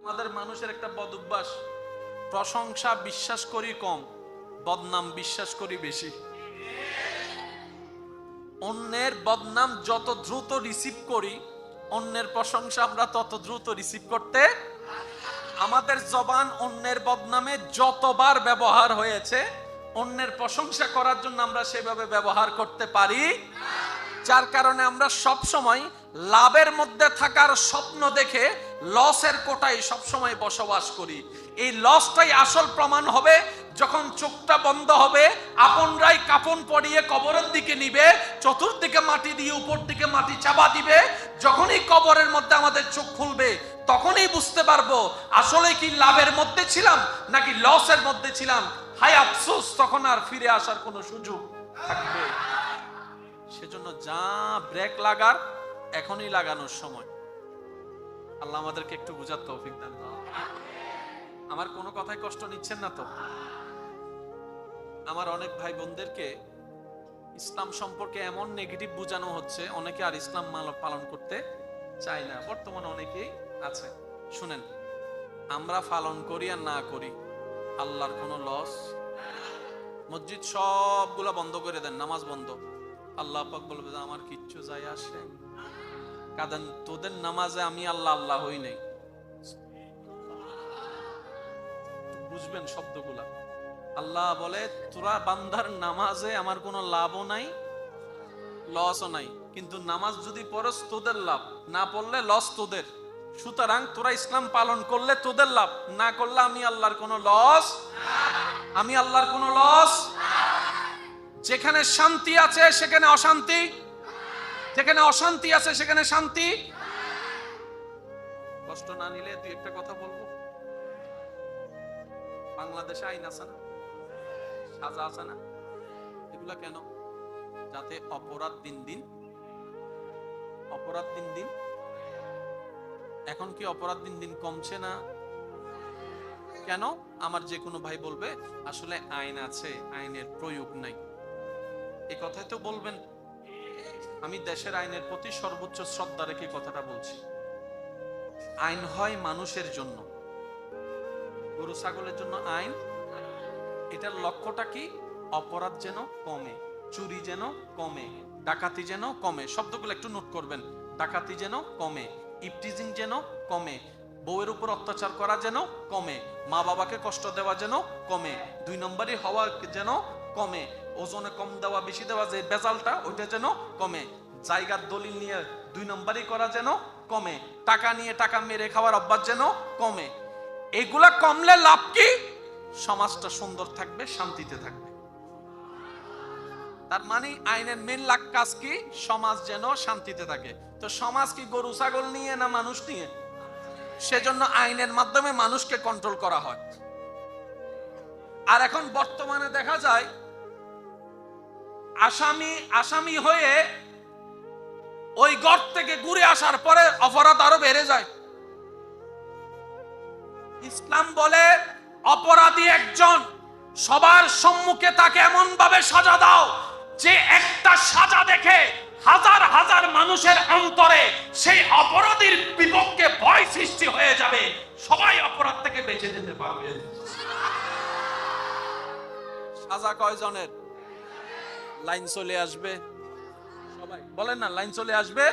আমাদের মানুষের একটা বদ অভ্যাস, প্রশংসা বিশ্বাস করি কম, বদনাম বিশ্বাস করি বেশি। অন্যের বদনাম যত দ্রুত রিসিভ করি, অন্যের প্রশংসা আমরা তত দ্রুত রিসিভ করতে। আমাদের জবান অন্যের বদনামে যতবার ব্যবহার হয়েছে, অন্যের প্রশংসা করার জন্য আমরা সেভাবে ব্যবহার করতে পারি। যার কারণে আমরা সব সময় লাভের মধ্যে থাকার স্বপ্ন দেখে লসের কোটায় সব সময় বসবাস করি। এই লসটাই আসল প্রমাণ হবে যখন চোখটা বন্ধ হবে, আপনরাই কাফন পরিয়ে কবরের দিকে নিবে, চতুর্দিকে মাটি দিয়ে উপর দিকে মাটি চাপা দিবে। যখনই কবরের মধ্যে আমাদের চোখ খুলবে, তখনই বুঝতে পারবো আসলে কি লাভের মধ্যে ছিলাম নাকি লসের মধ্যে ছিলাম। হায় আফসোস, তখন আর ফিরে আসার কোনো সুযোগ থাকবে। সেজন্য যা ব্রেক লাগার এখনই লাগানোর সময়। আল্লাহ আমাদেরকে একটু বুঝার তৌফিক দান। আমার কোনো কথায় কষ্ট নিচ্ছেন না তো? আমার অনেক ভাই বোনদেরকে ইসলাম সম্পর্কে এমন নেগেটিভ বোঝানো হচ্ছে, অনেকে আর ইসলাম পালন করতে চায় না। বর্তমানে অনেকেই আছে। শুনেন, আমরা পালন করি আর না করি, আল্লাহর কোনো লস। মসজিদ সবগুলা বন্ধ করে দেন, নামাজ বন্ধ, আল্লাহ পাক বলবে যে আমার কিচ্ছু যায় আসে। কারণ তোদের নামাজে আমি আল্লাহ আল্লাহ হই নাই। বুঝবেন শব্দগুলা। আল্লাহ বলে তোরা বান্দার নামাজে আমার কোনো লাভও নাই, লসও নাই, কিন্তু নামাজ যদি পড়স তোদের লাভ, না পড়লে লস তোদের। সুতরাং তোরা ইসলাম পালন করলে তোদের লাভ, না করলে আমি আল্লাহর কোনো লস, আমি আল্লাহর কোনো লস। যেখানে শান্তি আছে সেখানে অশান্তি, যেখানে অশান্তি আছে সেখানে শান্তি। কষ্ট না নিলে দুই একটা কথা বলবো। বাংলাদেশে আইন আছে না, সাজা আছে না, এগুলা কেন? যাতে অপরাধ দিন দিন এখন কি অপরাধ দিন দিন কমছে না? কেন? আমার যে কোনো ভাই বলবে আসলে আইন আছে, আইনের প্রয়োগ নাই। এই কথাই তো বলবেন। আমি দেশের আইনের প্রতি সর্বোচ্চ শ্রদ্ধা রেখে কথাটা বলছি। আইন হয় মানুষের জন্য, গরু ছাগলের জন্য আইন। এটার লক্ষ্যটা কি? অপরাধ যেন কমে, চুরি যেন কমে, ডাকাতি যেন কমে। শব্দগুলো একটু নোট করবেন। ডাকাতি যেন কমে, ইপটিজিং যেন কমে, বউয়ের উপর অত্যাচার করা যেন কমে, মা বাবাকে কষ্ট দেওয়া যেন কমে, 2 নম্বরই হওয়া যেন কমে, ওজনে কম দেওয়া বেশি দেওয়া যে বেজালটা ওইটা যেন কমে, জায়গার দলিল নিয়ে 2 নম্বরই করা যেন কমে, টাকা নিয়ে টাকা মেরে খাওয়ার অভ্যাস যেন কমে। এগুলা কমলে লাভ কি? সমাজটা সুন্দর থাকবে, শান্তিতে থাকবে। তার মানে আইনের মেন লাগ কাজ কি? সমাজ যেন শান্তিতে থাকে। তো সমাজ কি গরু ছাগল নিয়ে না মানুষ নিয়ে? সেজন্য আইনের মাধ্যমে মানুষকে কন্ট্রোল করা হয়। আর এখন বর্তমানে দেখা যায় আসামি হয়ে ওই ঘর থেকে ঘুরে আসার পরে অপরাধ আরো বেড়ে যায়। ইসলাম বলে অপরাধী একজন, সবার সম্মুখে তাকে এমন ভাবে সাজা দাও যে একটা সাজা দেখে হাজার হাজার মানুষের অন্তরে সেই অপরাধীর বিপক্ষে ভয় সৃষ্টি হয়ে যাবে, সবাই অপরাধ থেকে বেঁচে যেতে পারবে। সাজা কয়জনের? লাইন চলে আসবে সবাই, বলেন না লাইন চলে আসবে।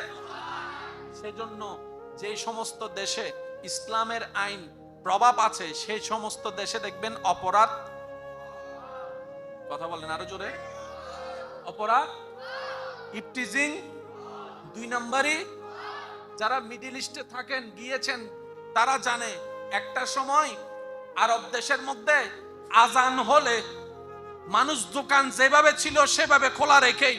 সেজন্য যে সমস্ত দেশে ইসলামের আইন প্রভাব আছে সেই সমস্ত দেশে দেখবেন অপরাধ, কথা বলেন আরো জোরে, অপরাধ, ইপটিজিং 2 নম্বরই। যারা মিডল ইস্টে থাকেন, গিয়েছেন, তারা জানে একটা সময় আরব দেশের মধ্যে আজান হলে মানুষ দোকান যেভাবে ছিল সেভাবে খোলা রেখেই,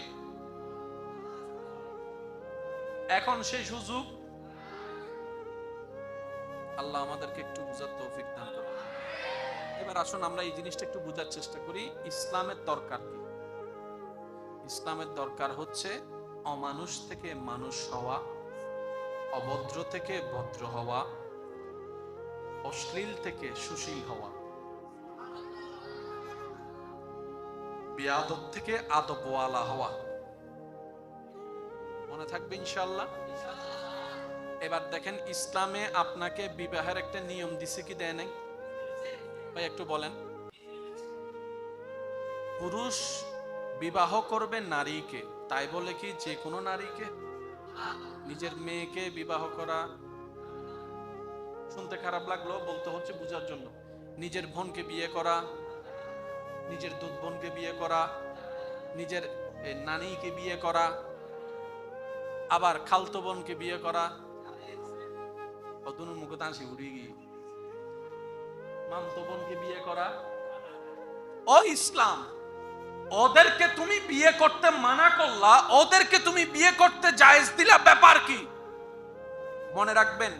এখন সেই সুযোগ। আল্লাহ আমাদেরকে একটু বুঝার তৌফিক দান করুন। এবার আসুন আমরা এই জিনিসটা একটু বুঝার চেষ্টা করি। ইসলামের দরকার কি? ইসলামের দরকার হচ্ছে অমানুষ থেকে মানুষ হওয়া, অভদ্র থেকে ভদ্র হওয়া, অশ্লীল থেকে সুশীল হওয়া, বেয়াদব থেকে আদবওয়ালা হওয়া। মনে থাকবে ইনশাআল্লাহ। এবার দেখেন ইসলামে আপনাকে বিবাহের একটা নিয়ম দিছে কি দেয় নাই ভাই একটু বলেন। পুরুষ বিবাহ করবে নারীকে, তাই বলে কি যে কোনো নারীকে? নিজের মেয়েকে বিবাহ করা, শুনতে খারাপ লাগলো, বলতে হচ্ছে বোঝার জন্য। নিজের বোনকে বিয়ে করা, নিজের দুধ বোনকে বিয়ে করা, নিজের নানিকে বিয়ে করা, আবার খালতো বোনকে বিয়ে করা, অতনু মুখে তাঁসি উড়ি গিয়ে মামতো বোনকে বিয়ে করা। ও ইসলাম, ওদেরকে তুমি বিয়ে করতে মানা করলা, ওদেরকে তুমি বিয়ে করতে জায়েজ দিলা, ব্যাপার কি? মনে রাখবেন,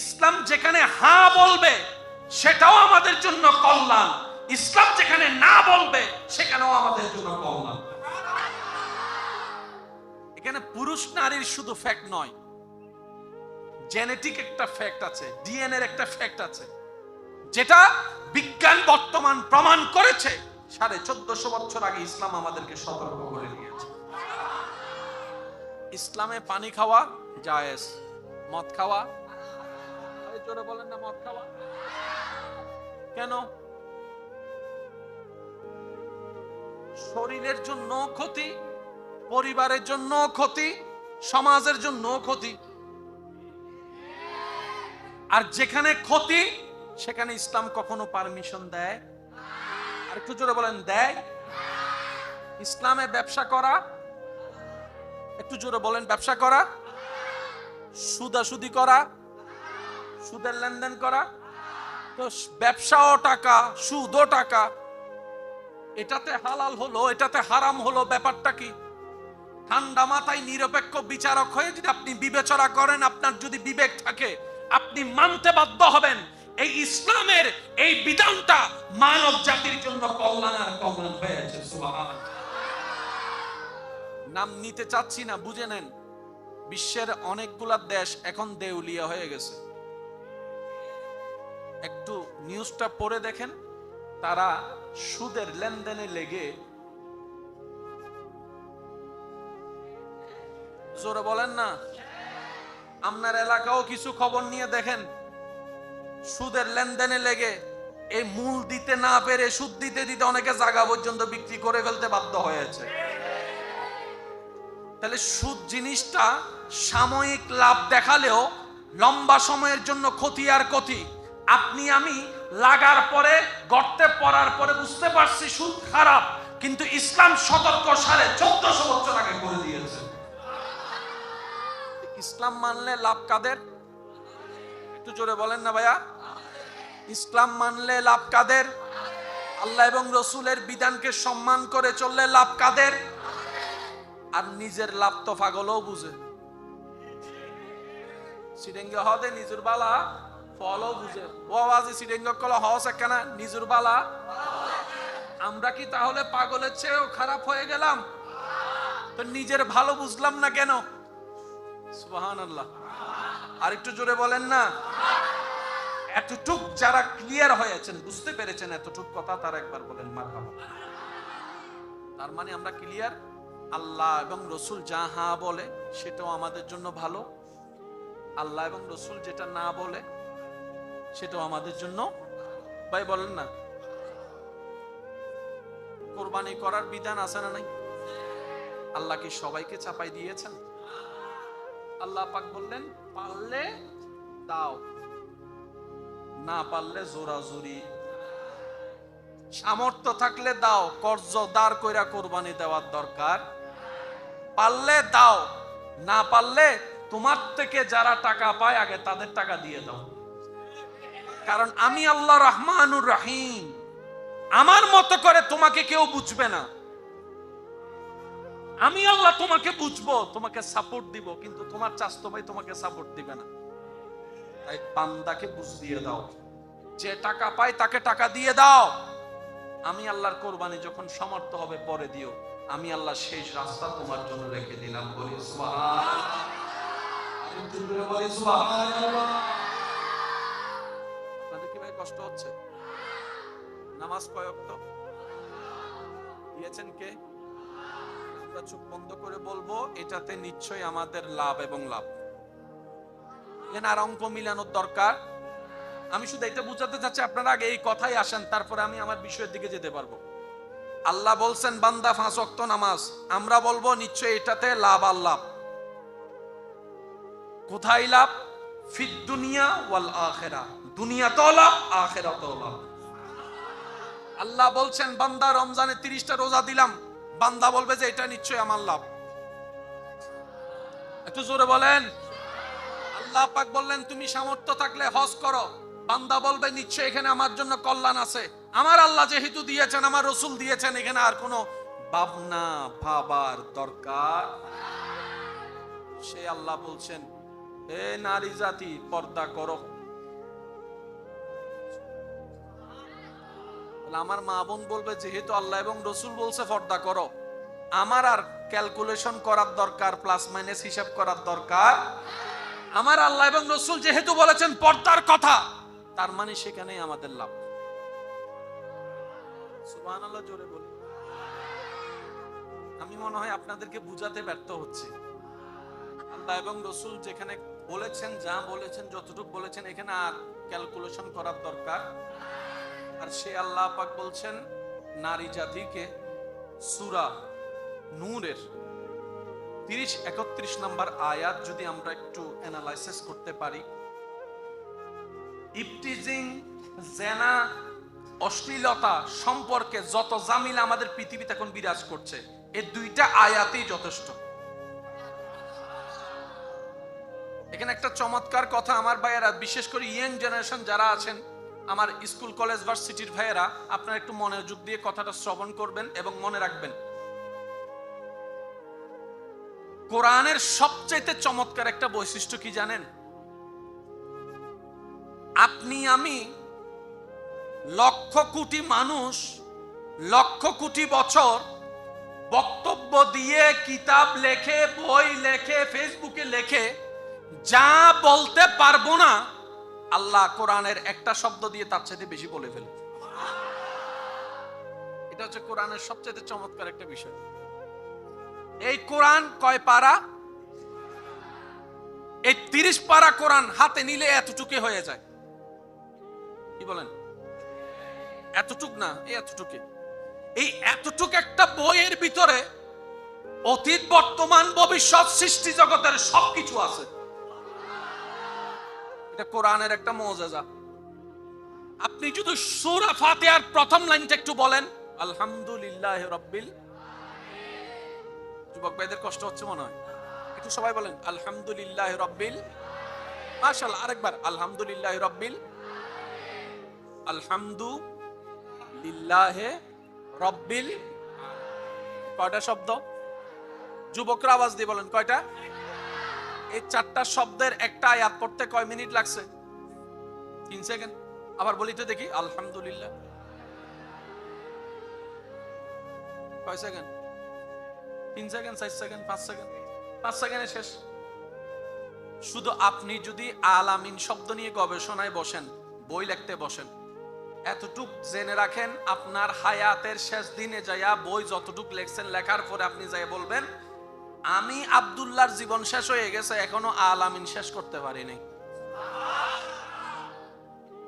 ইসলাম যেখানে হ্যাঁ বলবে সেটাও আমাদের জন্য কল্যাণ, ইসলাম যেখানে না বলবে সেখানেও আমাদের জন্য কল্যাণ। এখানে পুরুষ নারীর শুধু ফ্যাক্ট নয়, জেনেটিক একটা ফ্যাক্ট আছে, ডিএনএর একটা ফ্যাক্ট আছে, যেটা বিজ্ঞান বর্তমান প্রমাণ করেছে। 1450 বছর আগে ইসলাম আমাদেরকে সতর্ক করে দিয়েছে। ইসলামে পানি খাওয়া জায়েজ, মদ খাওয়া, জোরে বলেন না, মদ খাওয়া কেন? শরীরের জন্য ক্ষতি, পরিবারের জন্য ক্ষতি, সমাজের জন্য ক্ষতি। আর যেখানে ক্ষতি সেখানে ইসলাম কখনো পারমিশন দেয়? আর একটু জোরে বলেন, দেয়? ইসলামে ব্যবসা করা, একটু জোরে বলেন, ব্যবসা করা, সুদাসুদি করা, সুদের লেনদেন করা, তো ব্যবসাও টাকা, সুদও টাকা, এটাতে হালাল হলো, এটাতে হারাম হলো, ব্যাপারটা কি? ঠান্ডা মাথায় নিরপেক্ষ বিচারক হয়ে যদি আপনি বিবেচনা করেন, আপনার যদি বিবেক থাকে, আপনি মানতে বাধ্য হবেন এই ইসলামের এই বিধানটা মানব জাতির জন্য কল্যাণ আর কল্যাণ হয়েছে। সুবহানাল্লাহ। নাম নিতে চাচ্ছি না, বুঝে নেন, বিশ্বের অনেকগুলা দেশ এখন দেউলিয়া হয়ে গেছে। একটু নিউজটা পড়ে দেখেন, তারা সুদের লেনদেনে লেগে, জোরে বলেন না, আপনার এলাকাও কিছু খবর নিয়ে দেখেন, সুদের লেনদেনে লেগে এই মূল দিতে না পেরে সুদ দিতে দিতে অনেকে জায়গা পর্যন্ত বিক্রি করে ফেলতে বাধ্য হয়েছে। তাহলে সুদ জিনিসটা সাময়িক লাভ দেখালেও লম্বা সময়ের জন্য ক্ষতি আর ক্ষতি। আপনি আমি লাগার পরে, গর্তে পড়ার পরে বুঝতে পারছি সুদ খারাপ, কিন্তু ইসলাম সতর্ক 1450 বছর আগে করে দিয়েছে। ইসলাম মানলে লাভ কাদের? একটু জোরে বলেন না ভাইয়া। ইসলাম মানলে লাভ কাদের? আল্লাহ এবং রসুলের বিধানকে সম্মান করে চললে লাভ কাদের? আর নিজের লাভ তো পাগলও বুঝে, সিডেঙ্গে হদে নিজের বালা ফলও বুঝে। ও আওয়াজে সিডেঙ্গ কলা হস একখানা নিজের বালা। আমরা কি তাহলে পাগলের চেয়েও খারাপ হয়ে গেলাম? তো নিজের ভালো বুঝলাম না কেন? সুবহানাল্লাহ। আর একটু জোরে বলেন না। এতটুক যারা ক্লিয়ার হয়েছেন, বুঝতে পেরেছেন এতটুক কথা, তারা একবার বলেন মারহাবা। তার মানে আমরা ক্লিয়ার, আল্লাহ এবং রসুল যাহা বলে সেটাও আমাদের জন্য ভালো, আল্লাহ এবং রসুল যেটা না বলে সেটাও আমাদের জন্য, ভাই বলেন না। কোরবানি করার বিধান আছে না নাই? আল্লাহ কি সবাইকে চাপাই দিয়েছেন? আল্লাহ পাক বললেন, পারলে দাও, না পারলে জোরাজুরি, সামর্থ্য থাকলে দাও, কর্জ দাঁড় কইরা কোরবানি দেওয়ার দরকার। পারলে দাও, না পারলে তোমার থেকে যারা টাকা পায় আগে তাদের টাকা দিয়ে দাও। কারণ আমি আল্লাহ রহমানুর রহিম, আমার মতো করে তোমাকে কেউ বুঝবে না। আমি আল্লাহ তোমাকে বুঝবো, তোমাকে সাপোর্ট দিব, কিন্তু তোমার চাচতো ভাই তোমাকে সাপোর্ট দিবে না। তাই বান্দাকে বুঝ দিয়ে দাও, যে টাকা পায় তাকে টাকা দিয়ে দাও। আমি আল্লাহর কোরবানি যখন সমর্থ হবে পরে দিও, আমি আল্লাহ শেষ রাস্তা তোমার জন্য রেখে দিলাম। বলি সুবহানাল্লাহ। আপনাদের কি ভাই কষ্ট হচ্ছে? নামাজ কয় ওয়াক্ত দিয়েছেন কে? আমরা চোখ বন্ধ করে বলবো, এটাতে নিশ্চয়ই আমাদের লাভ এবং লাভ। এখানে আর অঙ্ক মিলানোর দরকার। আমি শুধু এটা বুঝাতে চাচ্ছি, আপনারা আগে এই কথাই আসেন, তারপরে আমি আমার বিষয়ের দিকে যেতে পারবো। আল্লাহ বলছেন বান্দা 5 ওয়াক্ত নামাজ, আমরা বলবো নিশ্চয় এটাতে লাভ আর লাভ। কোথায় লাভ? ফিদ দুনিয়া ওয়াল আখিরাহ, দুনিয়াতেও লাভ, আখিরাতেও লাভ। আল্লাহ বলছেন বান্দা রমজানে 30টা রোজা দিলাম, বান্দা বলবে যে এটা নিশ্চয় আমার লাভ। একটু জোরে বলেন। আল্লাহ পাক বললেন তুমি সামর্থ্য থাকলে হজ করো, বান্দা বলবে নিশ্চয় এখানে আমার জন্য কল্যাণ আছে। আমার আল্লাহ যেহেতু দিয়েছেন, আমার রসুল দিয়েছেন, এখানে আর কোনো ভাবনা ভাবার দরকার। সে আল্লাহ বলছেন হে নারী জাতি পর্দা করো। আমার মা বোন বলবে যেহেতু আল্লাহ এবং রসুল বলছে পর্দা করো, আমার আর ক্যালকুলেশন করার দরকার, প্লাস মাইনাস হিসাব করার দরকার। আমার আল্লাহ এবং রসুল যেহেতু বলেছেন পর্দার কথা, তার মানে সেখানেই আমাদের লাভ। সুবহানাল্লাহ জোরে বলি। আমি মনে হয় আপনাদেরকে বুঝাতে ব্যর্থ হচ্ছি। আল্লাহ এবং রসুল যেখানে বলেছেন, যা বলেছেন, যতটুকু বলেছেন, এখানে আর ক্যালকুলেশন করার দরকার। আর সে আল্লাহ পাক বলছেন নারী জাতিকে সূরা নূরের 30-31 নম্বর আয়াত যদি আমরা একটু অ্যানালাইসিস করতে পারি, ইফটিজিং, জেনা, অশ্লীলতা সম্পর্কে যত জামিলা আমাদের পৃথিবীতে এখন বিরাজ করছে, এই 2টা আয়াতই যথেষ্ট। এখানে একটা চমৎকার কথা আমার ভাইয়েরা, বিশেষ করে ইয়াং জেনারেশন যারা আছেন, আমার স্কুল কলেজ ভার্সিটির ভাইয়েরা, আপনারা একটু মনোযোগ দিয়ে কথাটা শ্রবণ করবেন এবং মনে রাখবেন। কোরআনের সবচেয়ে চমৎকার একটা বৈশিষ্ট্য কি জানেন? আপনি আমি লক্ষ কোটি মানুষ লক্ষ কোটি বছর বক্তব্য দিয়ে, কিতাব লেখে, বই লেখে, ফেসবুকে লেখে, যা বলতে পারবো না, আল্লাহ কোরআনের একটা শব্দ দিয়ে তার চাইতে বেশি বলে ফেলে। এটা হচ্ছে কোরআনের সবচেয়ে চমৎকার একটা বিষয়। এই কোরআন কয় পারা? এই 30 পারা কোরআন হাতে নিলে এতটুকু হয়ে যায়। কি বলেন? এতটুক না, এতটুকু। এই এতটুক একটা বইয়ের ভিতরে অতীত, বর্তমান, ভবিষ্যৎ, সৃষ্টি জগতের সবকিছু আছে। এটা কোরআনের একটা মুজিজা। আপনি যদি সূরা ফাতিহার প্রথম লাইনটা একটু বলেন, আলহামদুলিল্লাহি রাব্বিল, যুবক ভাইদের কষ্ট হচ্ছে মনে হয়, একটু সবাই বলেন আলহামদুলিল্লাহি রাব্বিল, মাশাআল্লাহ, আরেকবার আলহামদুলিল্লাহি রাব্বিল, আলহামদুলিল্লাহি রাব্বিল। কয়টা শব্দ? যুবকরা আওয়াজ দিয়ে বলেন কয়টা? এই 4টা শব্দের একটা আয়াত পড়তে কয় মিনিট লাগছে? 3 সেকেন্ড। আবার বলি তো দেখি, আলহামদুলিল্লাহ কয় সেকেন্ড? 3 second, 4 second, 5 second. 5 সেকেন্ডে শেষ। শুধু আপনি যদি আলামিন শব্দ নিয়ে গবেষণায় বসেন, বই লিখতে বসেন, এতটুক জেনে রাখেন, আপনার হায়াতের শেষ দিনে যাইয়া বই যতটুক লেখছেন, লেখার পরে আপনি যাই বলবেন আমি আব্দুল্লাহর জীবন শেষ হয়ে গেছে, এখনো আলামিন শেষ করতে পারিনি।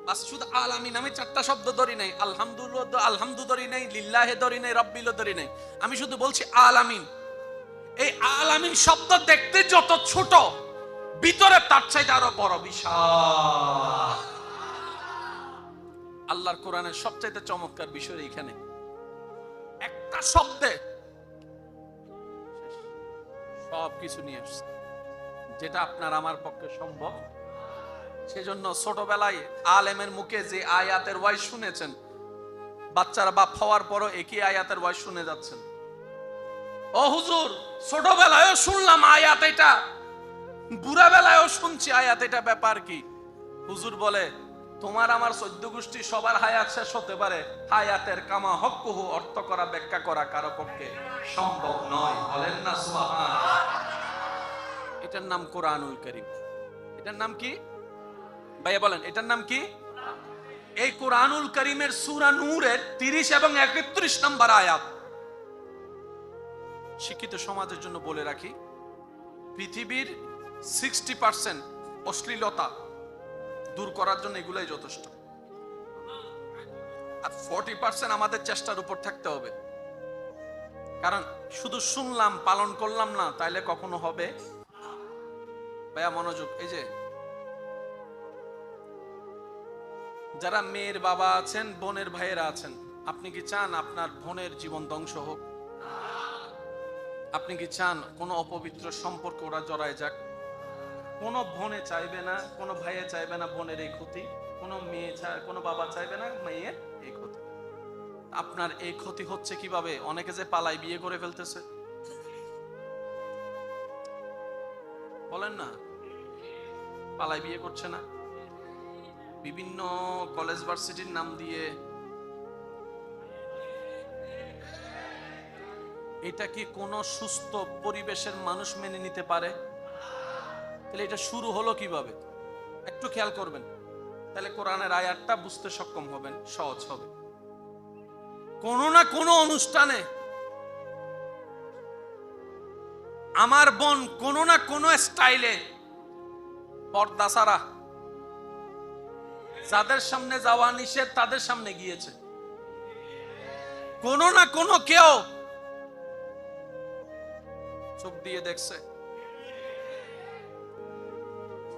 বাস শুধু আলামিন, আমি 4টা শব্দ ধরি নাই, আলহামদুলিল্লাহ, আলহামদু ধরি নাই, লিল্লাহে ধরি নাই, রব্বিল ধরি নাই, আমি শুধু বলছি আলামিন। এই আলামিন শব্দ দেখতে যত ছোট, ভিতরে তার চাইতে আরো বড়, বিশাল। আল্লাহর কোরআনের সবচাইতে চমৎকার বিষয় এইখানে, একটা শব্দে সবকিছু নিয়ে আসছে, যেটা আপনার আমার পক্ষে সম্ভব। সেজন্য ছোটবেলায় আলেমের মুখে যে আয়াতের ওয়াইজ শুনেছেন, বাচ্চারা বাপ হওয়ার পরও একই আয়াতের ওয়াইজ শুনে যাচ্ছেন। ও হুজুর, ছোটবেলায়ও শুনলাম আয়াত এটা, বুড়া বেলায়ও শুনছি আয়াত এটা, ব্যাপার কি? হুজুর বলে তোমার আমার 14 গোষ্ঠী সবার হায়াত শেষ হতে পারে, হায়াতের কামা হক্কুহু অর্থ করা, ব্যাখ্যা করা কারো পক্ষে সম্ভব নয়। বলেন না সুবহানাল্লাহ। এটার নাম কোরআনুল কারীম। এটার নাম কি ভাইয়া বলেন? এটার নাম কি? এই কোরআনুল কারীমের সূরা নূরের 30 এবং 31 নম্বর আয়াত। শিক্ষিত সমাজের জন্য বলে রাখি, পৃথিবীর 60% অশ্লীলতা দূর করার জন্য এগুলাই যথেষ্ট। আর 40% আমাদের চেষ্টার উপর থাকতে হবে, কারণ শুধু শুনলাম পালন করলাম না তাইলে কখনো হবে। ভাইয়া মনোযোগ, এই যে যারা মেয়ের বাবা আছেন, বোনের ভাইয়েরা আছেন, আপনি কি চান আপনার বোনের জীবন ধ্বংস হোক? আপনি কি চান কোনো অপবিত্র সম্পর্ক ওরা জড়ায় যাক? কোনো বোনে চাইবে না, কোনো ভাইয়ে চাইবে না বোনের এই ক্ষতি, কোনো মেয়ে কোনো বাবা চাইবে না মেয়ের এই ক্ষতি। আপনার এই ক্ষতি হচ্ছে কিভাবে? অনেকে যে পালাই বিয়ে করে ফেলতেছে, বলেন না, পালাই বিয়ে করছে না, বিভিন্ন কলেজ ভার্সিটির নাম দিয়ে। এটা কি কোন সুস্থ পরিবেশের মানুষ মেনে নিতে পারে? তাহলে এটা শুরু হলো কিভাবে? একটু খেয়াল করবেন, তাহলে কোরআনের আয়াতটা বুঝতে সক্ষম হবেন, সহজ হবে। কোন না কোন অনুষ্ঠানে আমার বোন কোন না কোন স্টাইলে পর্দা ছাড়া, যাদের সামনে যাওয়া নিষেধ তাদের সামনে গিয়েছে। কোন না কোন কেউ চোখ দিয়ে দেখছে,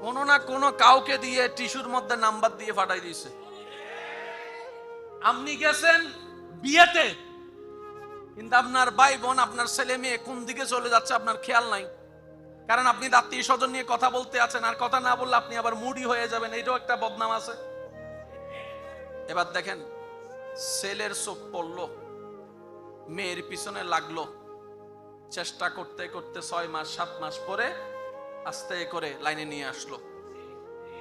কোন না কোন কাউকে দিয়ে টিস্যুর মধ্যে নাম্বার দিয়ে ফাটাই দিয়েছে। আপনি গেছেন বিয়েতে, কিন্তু আপনার ভাই বোন, আপনার ছেলে মেয়ে কোন দিকে চলে যাচ্ছে আপনার খেয়াল নাই, কারণ আপনি আত্মীয় স্বজন নিয়ে কথা বলতে আছেন, আর কথা না বললে আপনি আবার মুডি হয়ে যাবেন, এটাও একটা বদনাম আছে। এবার দেখেন, ছেলের চোখ পড়লো, মেয়ের পিছনে লাগলো, চেষ্টা করতে করতে 6 মাস 7 মাস পরে আস্তে করে লাইনে নিয়ে আসলো।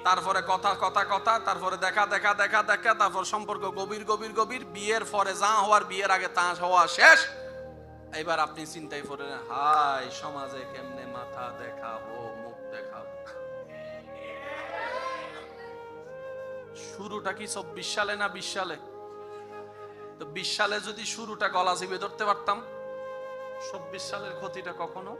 তারপরে কথা কথা কথা, তারপরে দেখা দেখা দেখা দেখা, তারপর সম্পর্ক গভীর গভীর গভীর, বিয়ের পরে যা হওয়ার বিয়ের আগে তা হওয়া শেষ। এবার আপনি চিন্তায় পড়েন, হাই সমাজে কেমনে মাথা দেখাবো, মুখ দেখাবো। শুরুটা কি 24 সালে না 20 সালে? তো 20 সালে যদি শুরুটা গলা চিপে ধরতে পারতাম, 24 সালের ক্ষতিটা কখনো।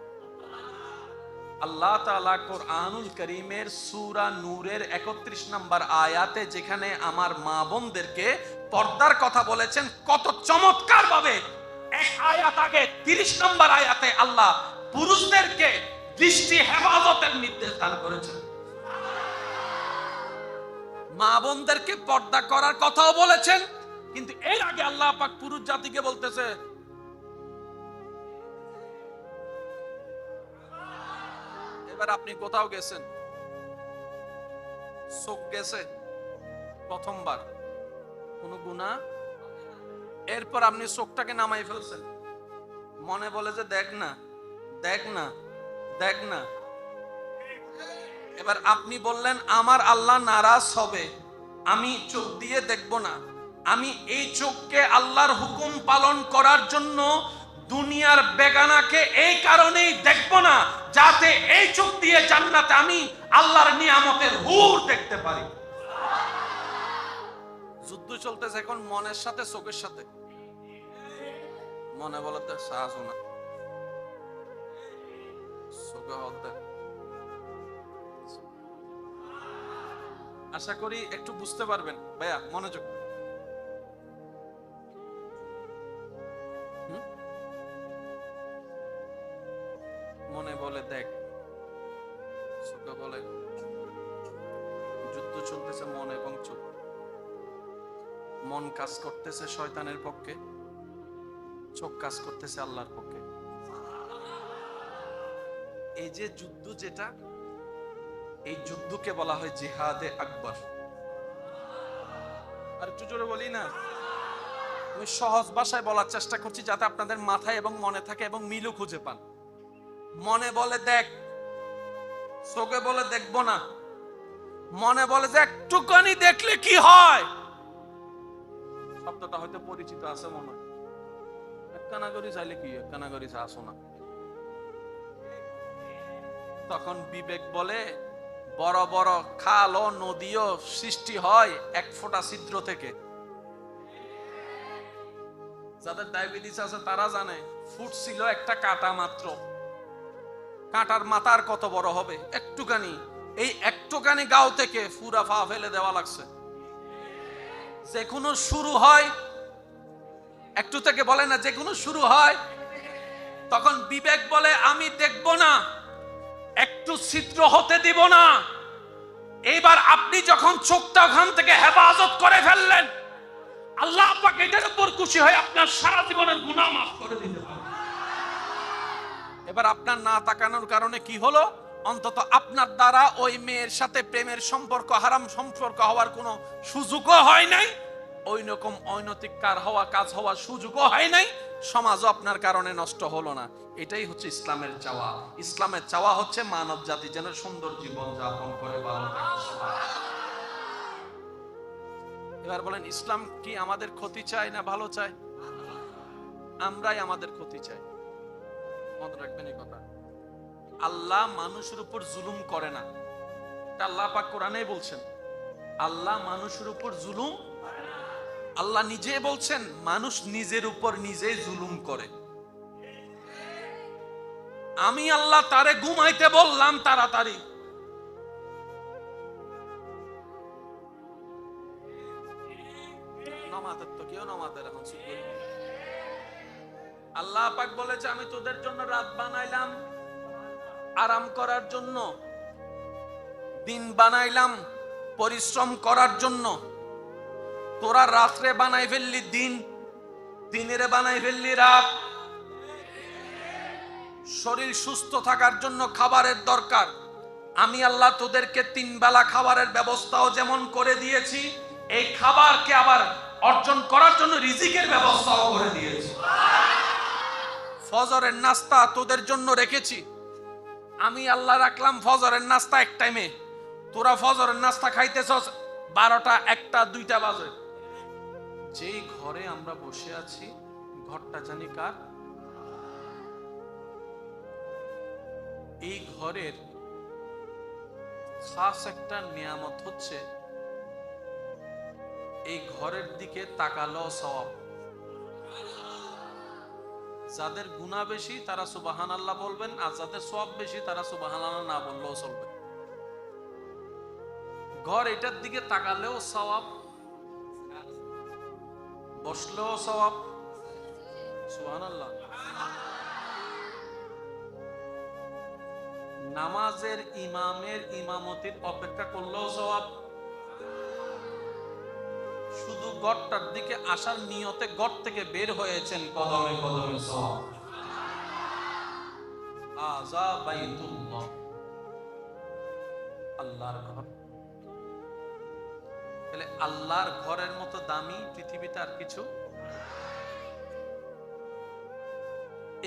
আল্লাহ তাআলা কোরআনুল কারীমের সূরা নূরের 31 নম্বর আয়াতে যেখানে আমার মা বোনদেরকে পর্দার কথা বলেছেন, কত চমৎকার ভাবে এক আয়াত আগে 30 নম্বর আয়াতে আল্লাহ পুরুষদেরকে দৃষ্টি হেফাজতের নির্দেশ দান করেছেন। মা বোনদেরকে পর্দা করার কথাও বলেছেন, কিন্তু এর আগে আল্লাহ পাক পুরুষ জাতিকে বলতেছে, এবার আপনি কোথাও গেছেন, চোখ গেছে প্রথমবার, কোন গুনাহ, এরপর আপনি চোখটাকে নামাই ফেলছেন, মনে বলে যে দেখ না দেখ না দেখ না। এবার আপনি বললেন আমার আল্লাহ নারাজ হবে, আমি চোখ দিয়ে দেখব না, আমি এই চোখকে আল্লাহর হুকুম পালন করার জন্য দুনিয়ার বেগানাকে এই কারণেই দেখব না, যাতে এই চোখ দিয়ে জান্নাতে আমি আল্লাহর নিয়ামতের হুর দেখতে পারি। যুদ্ধ চলতেছে এখন মনের সাথে চোখের সাথে। মনে বলতে সাহস না, চোখে হতে। আশা করি একটু বুঝতে পারবেন। ভাইয়া মনোযোগ, মনে বলে দেখ, চোখে বলে যুদ্ধ চলতেছে মন এবং চোখ। মন কাজ করতেছে শয়তানের পক্ষে, চোখ কাজ করতেছে আল্লাহর পক্ষে। এই যে যুদ্ধ, যেটা এই যুদ্ধকে বলা হয় জিহাদে আকবর। আর একটু জোরে বলি না, আমি সহজ ভাষায় বলার চেষ্টা করছি যাতে আপনাদের মাথায় এবং মনে থাকে এবং মিলও খুঁজে পান। মনে বলে দেখ, চোখে বলে দেখবো না। মনে বলে যে একটুখানি দেখলে কি হয়, শব্দটা হয়তো পরিচিত আছে মনে হয়, কানাগরি চাইলে কি কানাগরি চা আসো না। তখন বিবেক বলে বড় বড় খাল ও নদীও সৃষ্টি হয় এক ফোঁটা ছিদ্র থেকে। যাদের ডায়াবেটিস আছে তারা জানে, ফুট ছিল একটা কাঁটা মাত্র, কাঁটার মাথার কত বড় হবে, একটুখানি। এই একটুখানি গাঁও থেকে পুরা ফা ফেলে দেওয়া লাগছে। যে কোনো শুরু হয় একটু থেকে, বলে না যে কোনো শুরু হয়, তখন বিবেক বলে আমি দেখব না, একটু ছিদ্র হতে দিব না। এইবার আপনি যখন চোখটা ওখান থেকে হেফাজত করে ফেললেন, আল্লাহ পাক এটার উপর খুশি হয়ে আপনার সারা জীবনের গুনাহ মাফ করে দিতে পারেন। এবার আপনার না তাকানোর কারণে কি হলো? অন্তত আপনার দ্বারা ওই মেয়ের সাথে প্রেমের সম্পর্ক, হারাম সম্পর্ক হওয়ার কোনো সুযোগও হয় নাই, ওই রকম অনৈতিক কাজ হওয়ার সুযোগও হয় নাই, সমাজও আপনার কারণে নষ্ট হলো না। এটাই হচ্ছে ইসলামের চাওয়া। ইসলামের চাওয়া হচ্ছে মানব জাতি যেন সুন্দর জীবন যাপন করে ভালো থাকে। এবার বলেন, ইসলাম কি আমাদের ক্ষতি চায় না ভালো চায়? আমরাই আমাদের ক্ষতি চাই। মনে রাখবেন এই কথা। আল্লাহ মানুষের উপর জুলুম করে না, এটা আল্লাহ পাক কোরআনেই বলছেন। আল্লাহ মানুষের উপর জুলুম, আল্লাহ নিজে বলছেন মানুষ নিজের উপর নিজেই জুলুম করে। আমি আল্লাহ তারে ঘুমাইতে বললাম তাড়াতাড়ি, নামাজের তো কেউ নামাজের এখন আল্লাহ পাক বলেছে আমি তোদের জন্য রাত বানাইলাম আরাম করার জন্য, দিন বানাইলাম পরিশ্রম করার জন্য। তোরা রাত্রে বানাই ফেললি দিন, দিনের বানাই ফেললি রাত। শরীর সুস্থ থাকার জন্য খাবারের দরকার, আমি আল্লাহ তোদেরকে 3 বেলা খাবারের ব্যবস্থাও যেমন করে দিয়েছি, এই খাবারকে আবার অর্জন করার জন্য রিজিকের ব্যবস্থাও করে দিয়েছি। ফজরের নাস্তা তোদের জন্য রেখেছি, আমি আল্লাহ রাখলাম ফজরের নাস্তা এক টাইমে। তোরা ফজরের নাস্তা খাইতেছস 12টা, 1টা, 2টা বাজে। যেই ঘরে আমরা বসে আছি, ঘরটা জানি কার? এই ঘরের খাস একটা নিয়ামত হচ্ছে, এই ঘরের দিকে তাকালো সওয়াব। যাদের গুনাহ বেশি তারা সুবহানাল্লাহ বলবেন, আর যাদের সওয়াব বেশি তারা সুবহানাল্লাহ না বললেও চলবে। ঘর এটার দিকে তাকালেও সওয়াব, বসলেও সওয়াব। সুবহানাল্লাহ। নামাজের ইমামের ইমামতির অপেক্ষা করলেও সওয়াব। শুধু গড়টার দিকে আসার নিয়তে গড় থেকে বের হয়েছেন, কদমে কদমে সওয়াব। আযা বাইতুল্লাহ, আল্লাহর ঘর। তাহলে আল্লাহর ঘরের মতো দামি পৃথিবীতে আর কিছু।